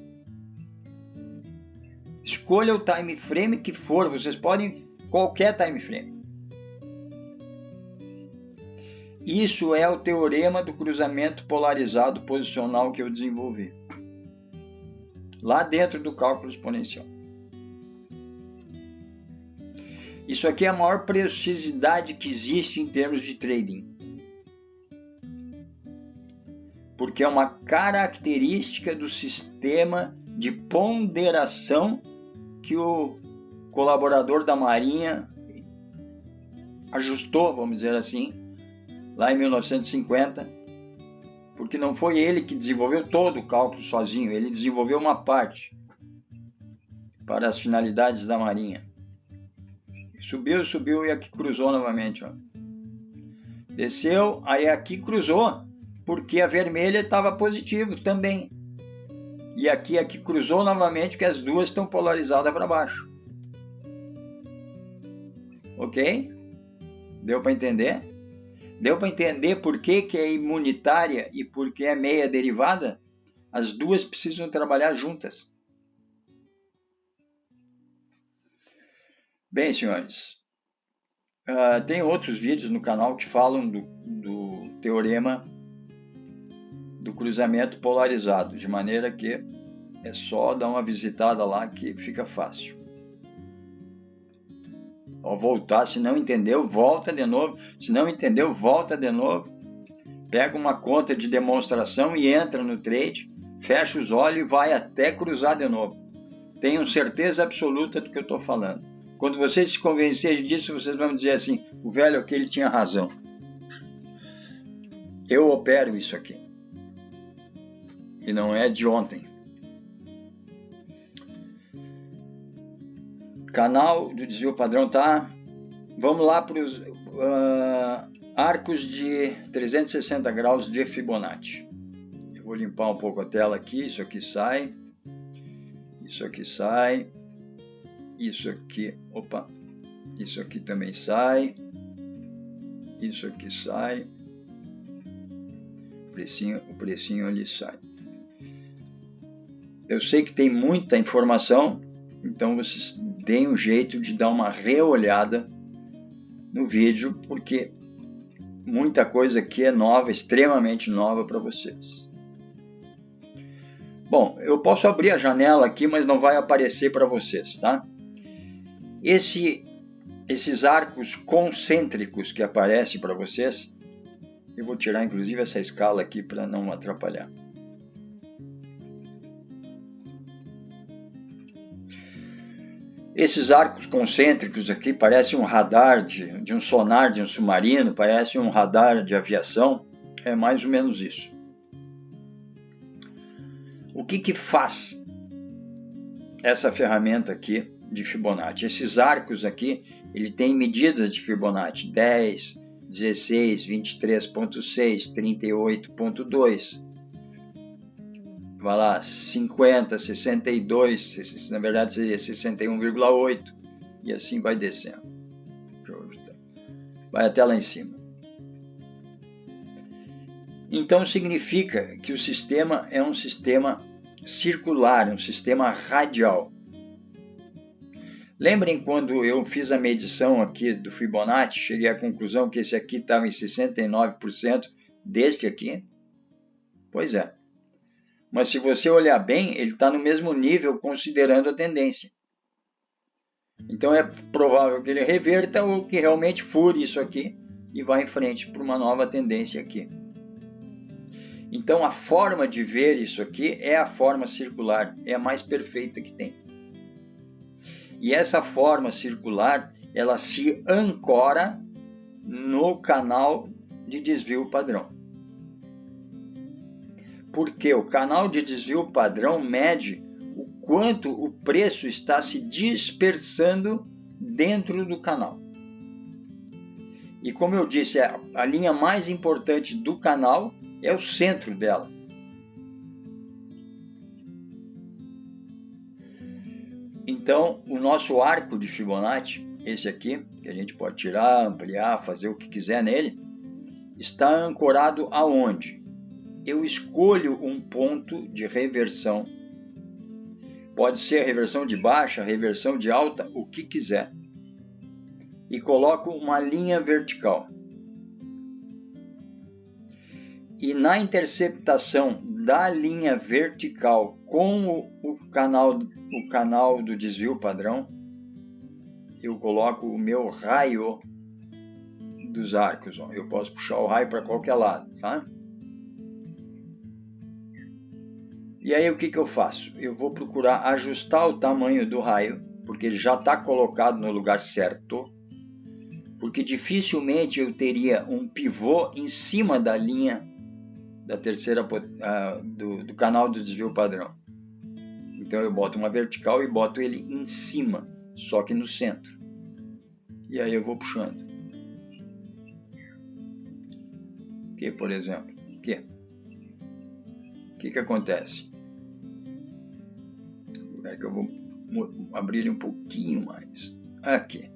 Escolha o time frame que for, vocês podem qualquer time frame. Isso é o teorema do cruzamento polarizado posicional que eu desenvolvi lá dentro do cálculo exponencial. Isso aqui é a maior preciosidade que existe em termos de trading, porque é uma característica do sistema de ponderação que o colaborador da Marinha ajustou, vamos dizer assim, lá em 1950, porque não foi ele que desenvolveu todo o cálculo sozinho, ele desenvolveu uma parte para as finalidades da Marinha. Subiu e aqui cruzou novamente. Ó. Desceu, aí aqui cruzou, porque a vermelha estava positivo também. E aqui cruzou novamente, porque as duas estão polarizadas para baixo. Ok? Deu para entender? Deu para entender por que é imunitária e por que é meia derivada? As duas precisam trabalhar juntas. Bem, senhores, tem outros vídeos no canal que falam do teorema do cruzamento polarizado, de maneira que é só dar uma visitada lá que fica fácil. Ao voltar, se não entendeu, volta de novo. Se não entendeu, volta de novo. Pega uma conta de demonstração e entra no trade, fecha os olhos e vai até cruzar de novo. Tenham certeza absoluta do que eu estou falando. Quando vocês se convencerem disso, vocês vão dizer assim, o velho aqui ele tinha razão. Eu opero isso aqui. E não é de ontem. Canal do desvio padrão tá. Vamos lá para os arcos de 360 graus de Fibonacci. Eu vou limpar um pouco a tela aqui. Isso aqui sai. Isso aqui sai. Isso aqui. Opa. Isso aqui também sai. Isso aqui sai. O precinho ali sai. Eu sei que tem muita informação, então vocês deem um jeito de dar uma reolhada no vídeo, porque muita coisa aqui é nova, extremamente nova para vocês. Bom, eu posso abrir a janela aqui, mas não vai aparecer para vocês, tá? Esses arcos concêntricos que aparecem para vocês, eu vou tirar inclusive essa escala aqui para não atrapalhar. Esses arcos concêntricos aqui parecem um radar de um sonar de um submarino, parece um radar de aviação, é mais ou menos isso. O que faz essa ferramenta aqui de Fibonacci? Esses arcos aqui, ele tem medidas de Fibonacci, 10, 16, 23.6, 38.2. vai lá, 50, 62, na verdade seria 61,8 e assim vai descendo. Vai até lá em cima. Então significa que o sistema é um sistema circular, um sistema radial. Lembrem quando eu fiz a medição aqui do Fibonacci, cheguei à conclusão que esse aqui estava em 69% deste aqui? Pois é. Mas se você olhar bem, ele está no mesmo nível considerando a tendência. Então é provável que ele reverta ou que realmente fure isso aqui e vá em frente para uma nova tendência aqui. Então a forma de ver isso aqui é a forma circular, é a mais perfeita que tem. E essa forma circular, ela se ancora no canal de desvio padrão. Porque o canal de desvio padrão mede o quanto o preço está se dispersando dentro do canal. E como eu disse, a linha mais importante do canal é o centro dela. Então, o nosso arco de Fibonacci, esse aqui, que a gente pode tirar, ampliar, fazer o que quiser nele, está ancorado aonde? Eu escolho um ponto de reversão. Pode ser reversão de baixa, reversão de alta, o que quiser. E coloco uma linha vertical. E na interceptação da linha vertical com o canal do desvio padrão, eu coloco o meu raio dos arcos. Eu posso puxar o raio para qualquer lado, tá? E aí o que eu faço? Eu vou procurar ajustar o tamanho do raio, porque ele já está colocado no lugar certo, porque dificilmente eu teria um pivô em cima da linha da terceira do canal do desvio padrão. Então eu boto uma vertical e boto ele em cima, só que no centro. E aí eu vou puxando. Aqui, por exemplo, aqui. O que acontece? É que eu vou abrir ele um pouquinho mais. Aqui.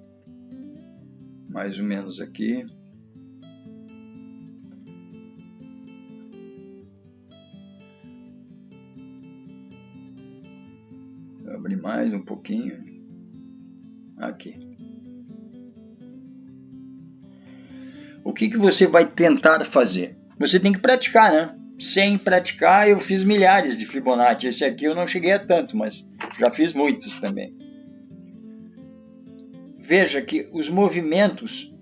Mais ou menos aqui. Vou abrir mais um pouquinho. Aqui. O que você vai tentar fazer? Você tem que praticar, né? Sem praticar, eu fiz milhares de Fibonacci. Esse aqui eu não cheguei a tanto, mas já fiz muitos também. Veja que os movimentos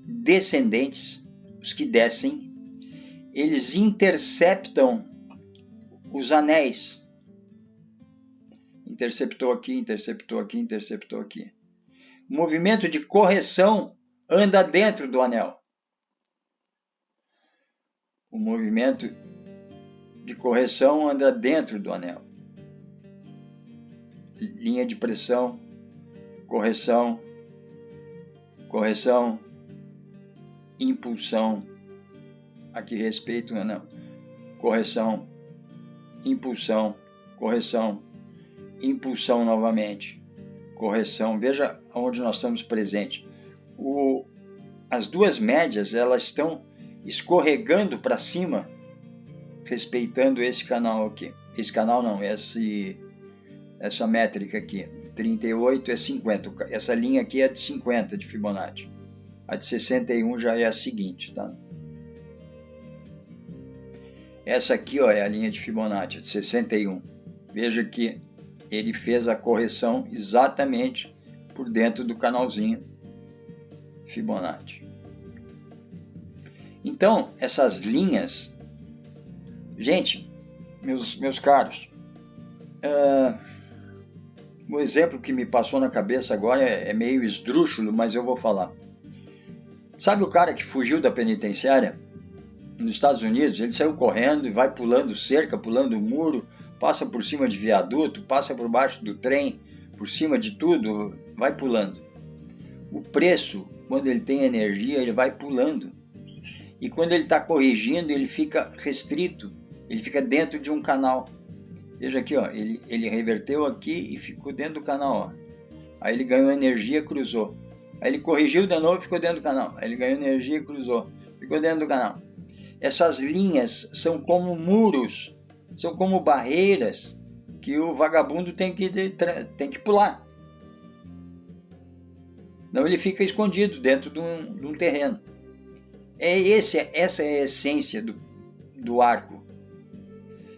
descendentes, os que descem, eles interceptam os anéis. Interceptou aqui, interceptou aqui, interceptou aqui. O movimento de correção anda dentro do anel. O movimento de correção anda dentro do anel. Linha de pressão, correção, correção, impulsão. Aqui respeito o anel. Correção, impulsão, correção, impulsão novamente, correção. Veja onde nós estamos presentes. As duas médias, elas estão escorregando para cima, respeitando esse canal aqui. Esse canal não, essa métrica aqui. 38 é 50. Essa linha aqui é de 50 de Fibonacci. A de 61 já é a seguinte, tá? Essa aqui, ó, é a linha de Fibonacci, de 61. Veja que ele fez a correção exatamente por dentro do canalzinho Fibonacci. Então, essas linhas, gente, meus caros, o exemplo que me passou na cabeça agora é meio esdrúxulo, mas eu vou falar. Sabe o cara que fugiu da penitenciária nos Estados Unidos? Ele saiu correndo e vai pulando cerca, pulando muro, passa por cima de viaduto, passa por baixo do trem, por cima de tudo, vai pulando. O preço, quando ele tem energia, ele vai pulando. E quando ele está corrigindo, ele fica restrito, ele fica dentro de um canal. Veja aqui, ó, ele reverteu aqui e ficou dentro do canal, ó. Aí ele ganhou energia, cruzou. Aí ele corrigiu de novo e ficou dentro do canal. Aí ele ganhou energia e cruzou. Ficou dentro do canal. Essas linhas são como muros, são como barreiras que o vagabundo tem que pular. Não, ele fica escondido dentro de um terreno. Essa é a essência do arco.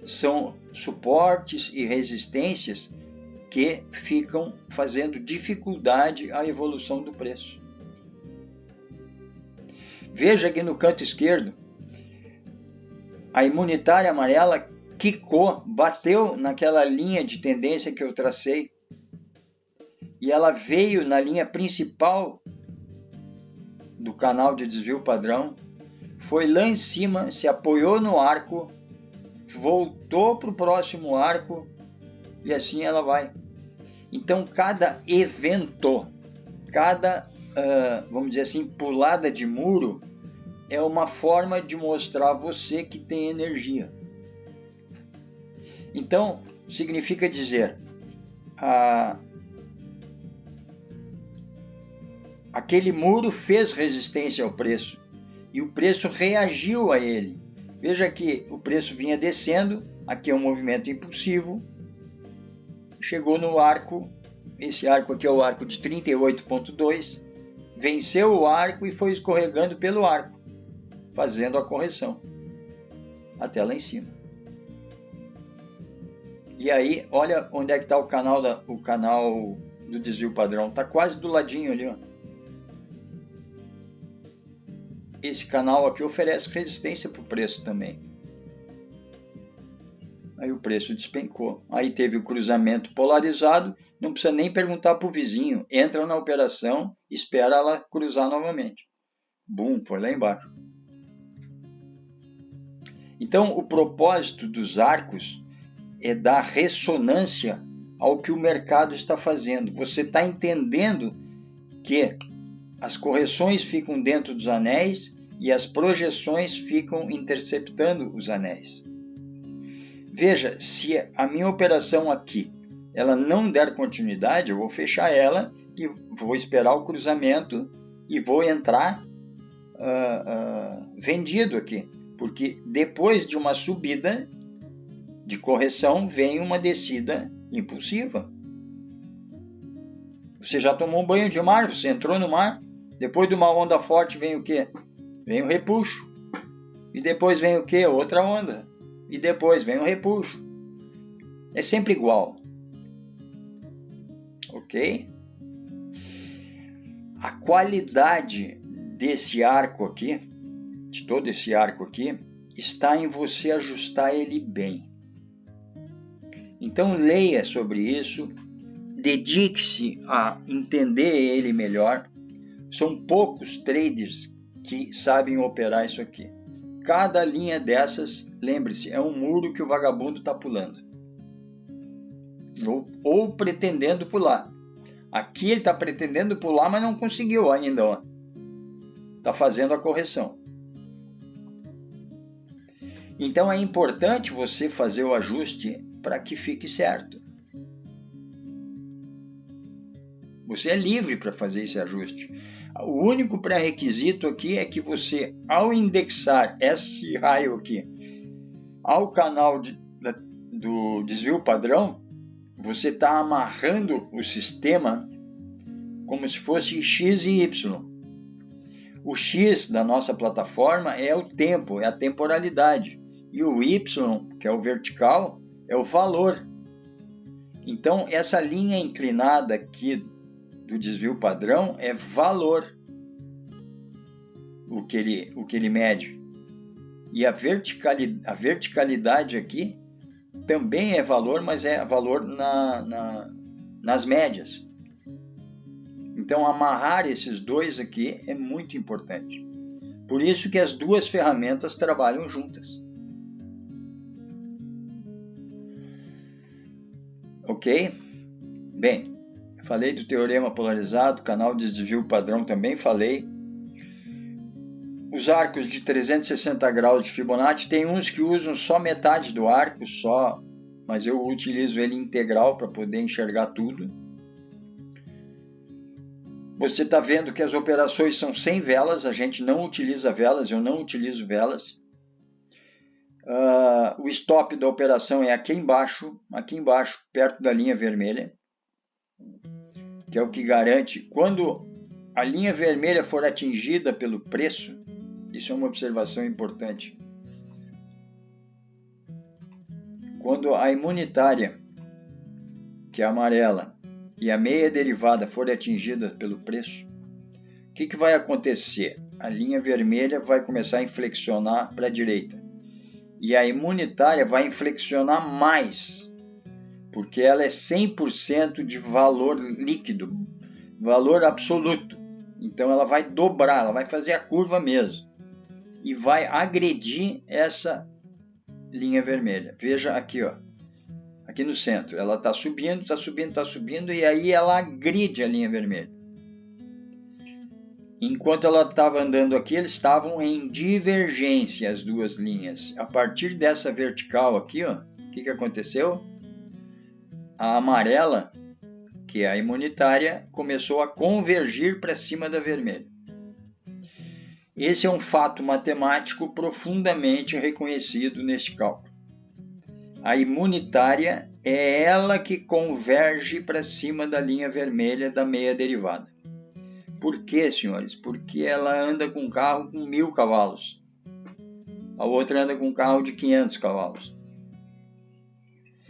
São suportes e resistências que ficam fazendo dificuldade à evolução do preço. Veja aqui no canto esquerdo, a imunitária amarela quicou, bateu naquela linha de tendência que eu tracei, e ela veio na linha principal do canal de desvio padrão, foi lá em cima, se apoiou no arco, voltou para o próximo arco, e assim ela vai. Então cada evento, cada, vamos dizer assim, pulada de muro, é uma forma de mostrar a você que tem energia. Então, significa dizer, aquele muro fez resistência ao preço e o preço reagiu a ele. Veja que o preço vinha descendo, aqui é um movimento impulsivo, chegou no arco, esse arco aqui é o arco de 38,2, venceu o arco e foi escorregando pelo arco, fazendo a correção até lá em cima. E aí, olha onde é que está o canal do desvio padrão, está quase do ladinho ali, ó. Esse canal aqui oferece resistência para o preço também. Aí o preço despencou. Aí teve o cruzamento polarizado, não precisa nem perguntar para o vizinho. Entra na operação, espera ela cruzar novamente. Bum, foi lá embaixo. Então o propósito dos arcos é dar ressonância ao que o mercado está fazendo. Você está entendendo que as correções ficam dentro dos anéis e as projeções ficam interceptando os anéis. Veja, se a minha operação aqui ela não der continuidade, eu vou fechar ela e vou esperar o cruzamento e vou entrar vendido aqui, porque depois de uma subida de correção vem uma descida impulsiva. Você já tomou um banho de mar, você entrou no mar, depois de uma onda forte vem o quê? Vem o repuxo. E depois vem o quê? Outra onda. E depois vem o repuxo. É sempre igual. Ok? A qualidade desse arco aqui, de todo esse arco aqui, está em você ajustar ele bem. Então leia sobre isso, dedique-se a entender ele melhor. São poucos traders que sabem operar isso aqui. Cada linha dessas, lembre-se, é um muro que o vagabundo está pulando. Ou pretendendo pular. Aqui ele está pretendendo pular, mas não conseguiu ainda. Está fazendo a correção. Então é importante você fazer o ajuste para que fique certo. Você é livre para fazer esse ajuste. O único pré-requisito aqui é que você, ao indexar esse raio aqui ao canal do desvio padrão, você está amarrando o sistema como se fosse X e Y. O X da nossa plataforma é o tempo, é a temporalidade. E o Y, que é o vertical, é o valor. Então, essa linha inclinada aqui do desvio padrão é valor, o que ele mede. E a verticalidade aqui também é valor, mas é valor nas médias. Então, amarrar esses dois aqui é muito importante. Por isso que as duas ferramentas trabalham juntas. Ok? Bem, falei do teorema polarizado, canal de desvio padrão também falei. Os arcos de 360 graus de Fibonacci, tem uns que usam só metade do arco, só mas eu utilizo ele integral para poder enxergar tudo. Você está vendo que as operações são sem velas, a gente não utiliza velas, eu não utilizo velas. O stop da operação é aqui embaixo, perto da linha vermelha, que é o que garante. Quando a linha vermelha for atingida pelo preço, isso é uma observação importante. Quando a imunitária, que é amarela, e a meia derivada forem atingidas pelo preço, o que vai acontecer? A linha vermelha vai começar a inflexionar para a direita. E a imunitária vai inflexionar mais, porque ela é 100% de valor líquido, valor absoluto. Então ela vai dobrar, ela vai fazer a curva mesmo. E vai agredir essa linha vermelha. Veja aqui, ó. Aqui no centro, ela está subindo, e aí ela agride a linha vermelha. Enquanto ela estava andando aqui, eles estavam em divergência, as duas linhas. A partir dessa vertical aqui, ó, o que aconteceu? A amarela, que é a imunitária, começou a convergir para cima da vermelha. Esse é um fato matemático profundamente reconhecido neste cálculo. A imunitária é ela que converge para cima da linha vermelha da meia derivada. Por quê, senhores? Porque ela anda com um carro com 1000 cavalos. A outra anda com um carro de 500 cavalos.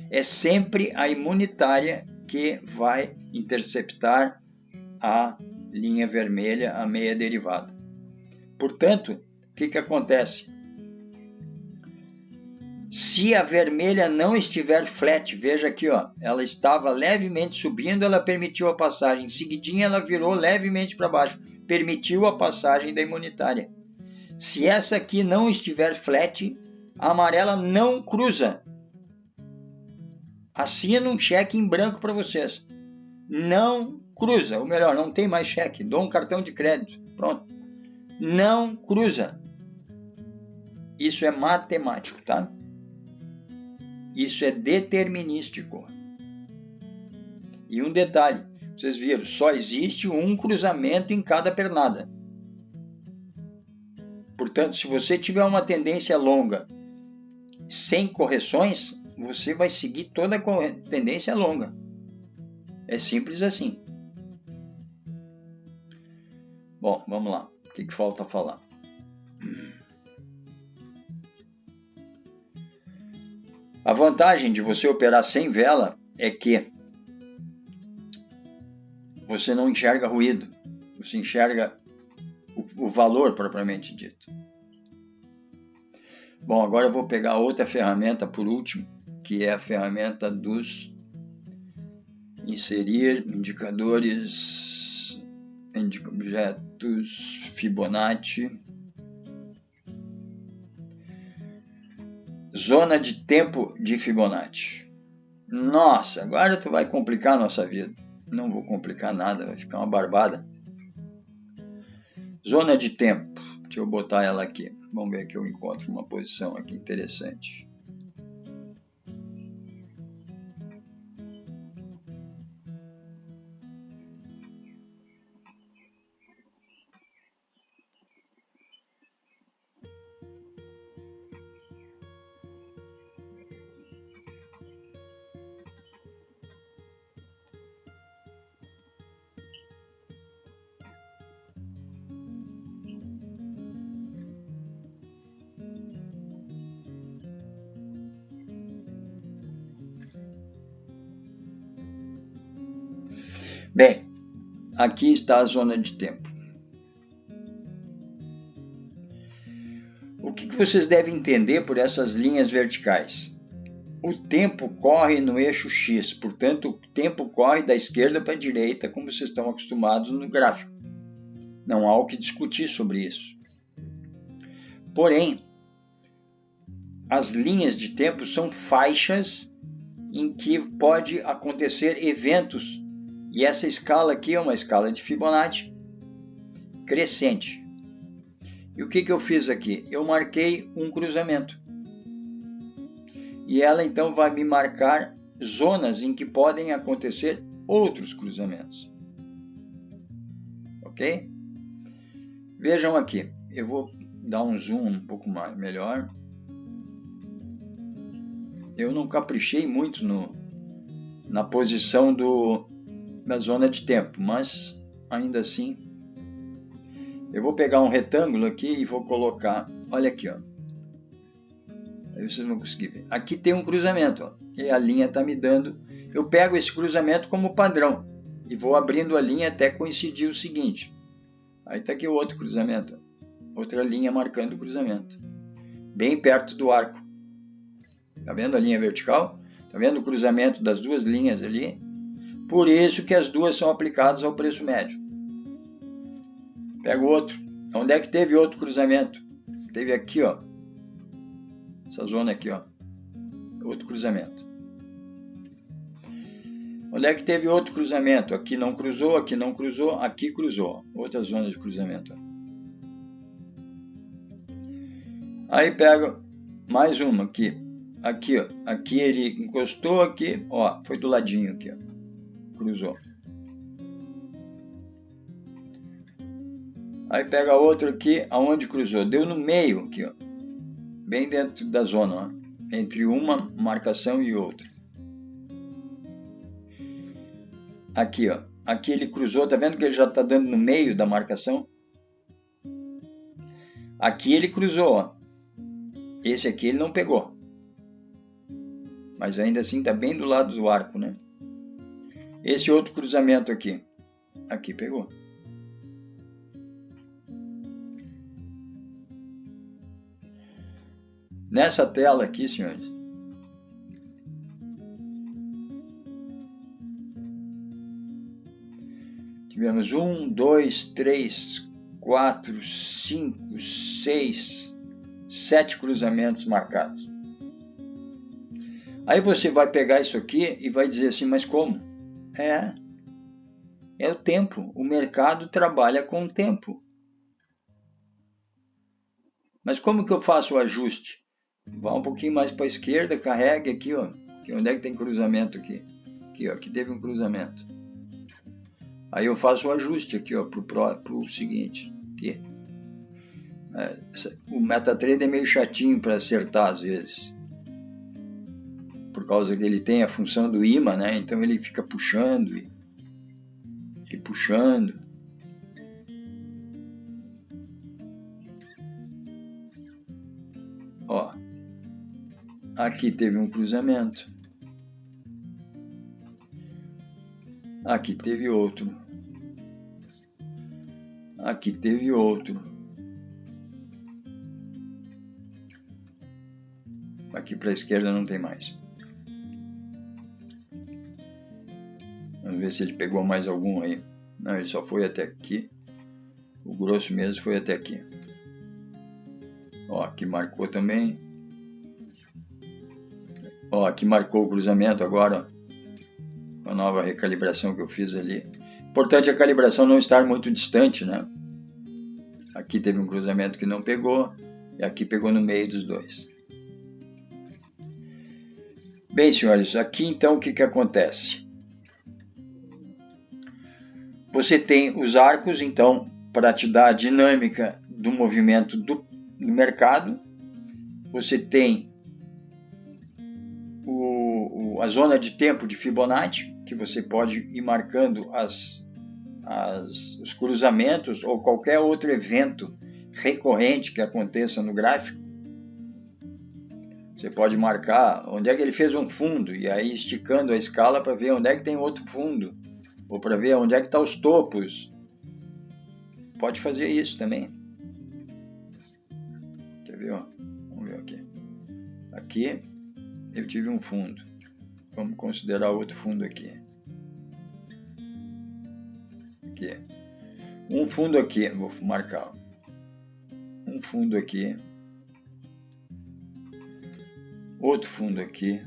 É sempre a imunitária que vai interceptar a linha vermelha, a meia derivada. Portanto, o que acontece? Se a vermelha não estiver flat, veja aqui, ó, ela estava levemente subindo, ela permitiu a passagem. Em seguidinha, ela virou levemente para baixo, permitiu a passagem da imunitária. Se essa aqui não estiver flat, a amarela não cruza. Assina um cheque em branco para vocês. Não cruza, ou melhor, não tem mais cheque, dou um cartão de crédito. Pronto. Não cruza. Isso é matemático, tá? Isso é determinístico. E um detalhe, vocês viram, só existe um cruzamento em cada pernada. Portanto, se você tiver uma tendência longa sem correções, você vai seguir toda a tendência longa. É simples assim. Bom, vamos lá. O que falta falar? A vantagem de você operar sem vela é que você não enxerga ruído, você enxerga o valor propriamente dito. Bom, agora eu vou pegar outra ferramenta por último, que é a ferramenta dos inserir indicadores, objetos Fibonacci. Zona de tempo de Fibonacci. Nossa, agora tu vai complicar a nossa vida. Não vou complicar nada, vai ficar uma barbada. Zona de tempo. Deixa eu botar ela aqui. Vamos ver que eu encontro uma posição aqui interessante. Bem, aqui está a zona de tempo. O que vocês devem entender por essas linhas verticais? O tempo corre no eixo X, portanto, o tempo corre da esquerda para a direita, como vocês estão acostumados no gráfico. Não há o que discutir sobre isso. Porém, as linhas de tempo são faixas em que pode acontecer eventos. E essa escala aqui é uma escala de Fibonacci crescente. E o que eu fiz aqui? Eu marquei um cruzamento. e ela então vai me marcar zonas em que podem acontecer outros cruzamentos. Ok? Vejam aqui, eu vou dar um zoom um pouco mais melhor. Eu não caprichei muito na posição da zona de tempo, mas ainda assim eu vou pegar um retângulo aqui e vou colocar, olha aqui, ó. Aí vocês vão conseguir ver. Aqui tem um cruzamento, ó, e a linha está me dando. Eu pego esse cruzamento como padrão e vou abrindo a linha até coincidir o seguinte. Aí está aqui o outro cruzamento, ó. Outra linha marcando o cruzamento, bem perto do arco. Está vendo a linha vertical? Está vendo o cruzamento das duas linhas ali? Por isso que as duas são aplicadas ao preço médio. Pego outro. Onde é que teve outro cruzamento? Teve aqui, ó. Essa zona aqui, ó. Outro cruzamento. Onde é que teve outro cruzamento? Aqui não cruzou, aqui não cruzou, aqui cruzou. Outra zona de cruzamento. Aí pego mais uma aqui. Aqui, ó. Aqui ele encostou aqui, ó. Foi do ladinho aqui, ó. Cruzou. Aí pega outro aqui, aonde cruzou? Deu no meio aqui, ó. Bem dentro da zona, ó. Entre uma marcação e outra. Aqui, ó. Aqui ele cruzou, tá vendo que ele já tá dando no meio da marcação? Aqui ele cruzou, ó. Esse aqui ele não pegou. Mas ainda assim tá bem do lado do arco, né? Esse outro cruzamento aqui. Aqui pegou. Nessa tela aqui, senhores, tivemos 1, 2, 3, 4, 5, 6, 7 cruzamentos marcados. Aí você vai pegar isso aqui e vai dizer assim, mas como? É o tempo. O mercado trabalha com o tempo. Mas como que eu faço o ajuste? Vá um pouquinho mais para a esquerda, carregue aqui, ó. Aqui, onde é que tem cruzamento aqui? Aqui, ó. Aqui teve um cruzamento. Aí eu faço o ajuste aqui, ó, pro seguinte. Aqui. O MetaTrader é meio chatinho para acertar às vezes. Por causa que ele tem a função do imã, né? Então ele fica puxando e puxando. Ó. Aqui teve um cruzamento. Aqui teve outro. Aqui teve outro. Aqui para a esquerda não tem mais. Vamos ver se ele pegou mais algum aí. Não, ele só foi até aqui. O grosso mesmo foi até aqui. Ó, aqui marcou também. Ó, aqui marcou o cruzamento agora, ó. A nova recalibração que eu fiz ali. Importante a calibração não estar muito distante, né? Aqui teve um cruzamento que não pegou. E aqui pegou no meio dos dois. Bem, senhores, aqui então o que acontece? Você tem os arcos, então, para te dar a dinâmica do movimento do mercado. Você tem a zona de tempo de Fibonacci, que você pode ir marcando os cruzamentos ou qualquer outro evento recorrente que aconteça no gráfico. Você pode marcar onde é que ele fez um fundo e aí esticando a escala para ver onde é que tem outro fundo ou para ver onde é que estão os topos. Pode fazer isso também. Quer ver? Ó? Vamos ver aqui. Aqui eu tive um fundo. Vamos considerar outro fundo aqui. Aqui. Um fundo aqui. Vou marcar. Um fundo aqui. Outro fundo aqui.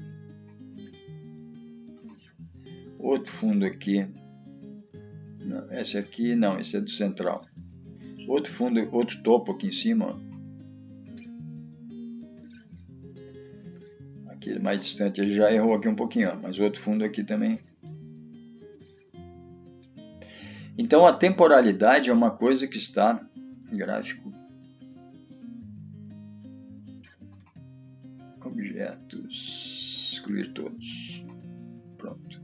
Outro fundo aqui. Não, esse aqui não, esse é do central. Outro fundo, outro topo aqui em cima. Ó. Aqui mais distante ele já errou aqui um pouquinho, ó, mas o outro fundo aqui também. Então a temporalidade é uma coisa que está em gráfico. Objetos, excluir todos. Pronto.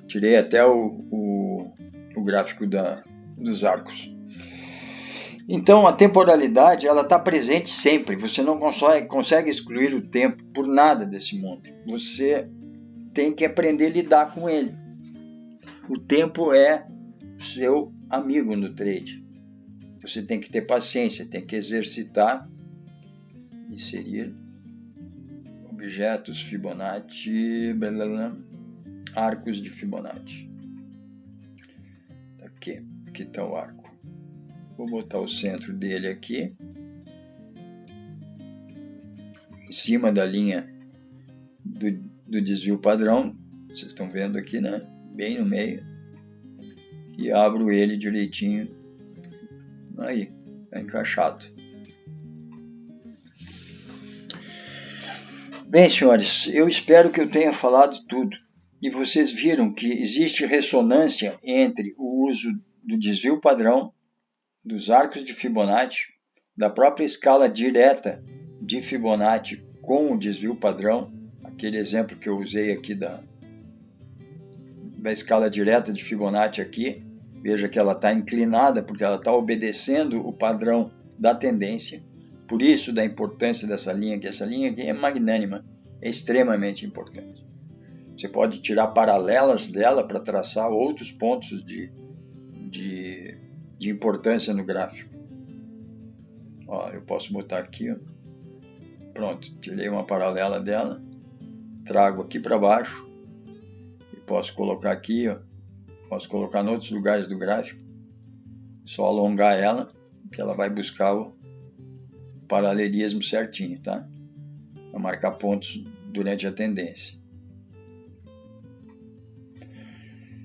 Tirei até o gráfico dos arcos. Então a temporalidade ela está presente sempre. Você não consegue excluir o tempo por nada desse mundo. Você tem que aprender a lidar com ele. O tempo é seu amigo no trade. Você tem que ter paciência, tem que exercitar. Inserir objetos Fibonacci, arcos de Fibonacci. Aqui está o arco. Vou botar o centro dele aqui, em cima da linha do desvio padrão. Vocês estão vendo aqui, né? Bem no meio. E abro ele direitinho. Aí, está encaixado. Bem, senhores, eu espero que eu tenha falado tudo. E vocês viram que existe ressonância entre o uso do desvio padrão, dos arcos de Fibonacci, da própria escala direta de Fibonacci com o desvio padrão, aquele exemplo que eu usei aqui da escala direta de Fibonacci aqui, veja que ela está inclinada porque ela está obedecendo o padrão da tendência, por isso da importância dessa linha aqui. Essa linha aqui é magnânima, é extremamente importante. Você pode tirar paralelas dela para traçar outros pontos de importância no gráfico. Ó, eu posso botar aqui, ó. Pronto, tirei uma paralela dela, trago aqui para baixo e posso colocar aqui, ó. Posso colocar em outros lugares do gráfico, só alongar ela, que ela vai buscar o paralelismo certinho, tá? Para marcar pontos durante a tendência.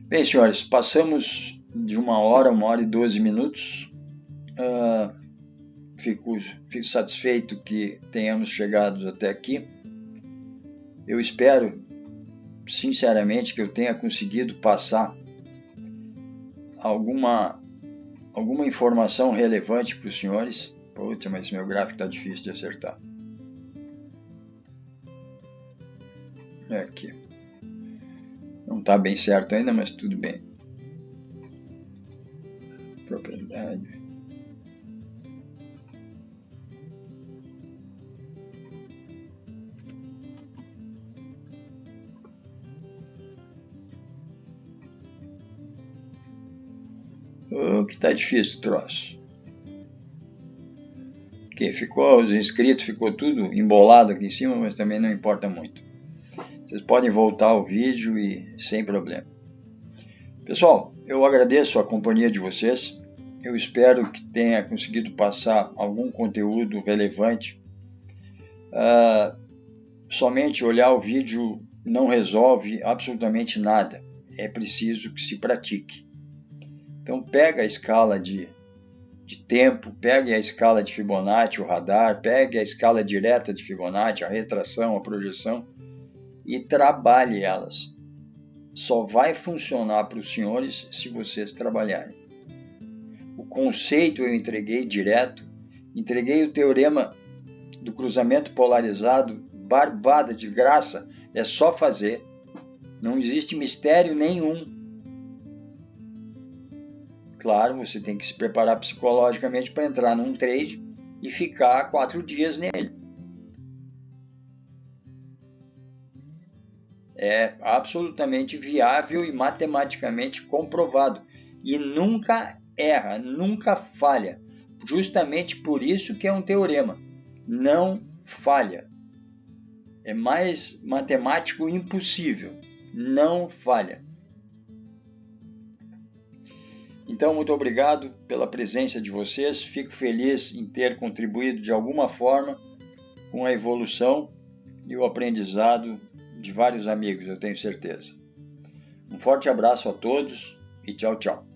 Bem, senhores, passamos de 1 hora e 12 minutos. Fico satisfeito que tenhamos chegado até aqui. Eu espero, sinceramente, que eu tenha conseguido passar alguma informação relevante para os senhores. Puta, mas meu gráfico está difícil de acertar. É aqui. Não está bem certo ainda, mas tudo bem. Propriedade. Que tá difícil o troço. Ok, os inscritos ficou tudo embolado aqui em cima, mas também não importa muito. Vocês podem voltar ao vídeo e sem problema. Pessoal, eu agradeço a companhia de vocês. Eu espero que tenha conseguido passar algum conteúdo relevante. Somente olhar o vídeo não resolve absolutamente nada. É preciso que se pratique. Então pega a escala de tempo, pegue a escala de Fibonacci, o radar, pegue a escala direta de Fibonacci, a retração, a projeção e trabalhe elas. Só vai funcionar para os senhores se vocês trabalharem. O conceito eu entreguei direto, entreguei o teorema do cruzamento polarizado, barbada de graça, é só fazer. Não existe mistério nenhum. Claro, você tem que se preparar psicologicamente para entrar num trade e ficar 4 dias nele. É absolutamente viável e matematicamente comprovado. E nunca erra, nunca falha. Justamente por isso que é um teorema. Não falha. É mais matemático impossível. Não falha. Então, muito obrigado pela presença de vocês. Fico feliz em ter contribuído de alguma forma com a evolução e o aprendizado de vários amigos, eu tenho certeza. Um forte abraço a todos e tchau, tchau.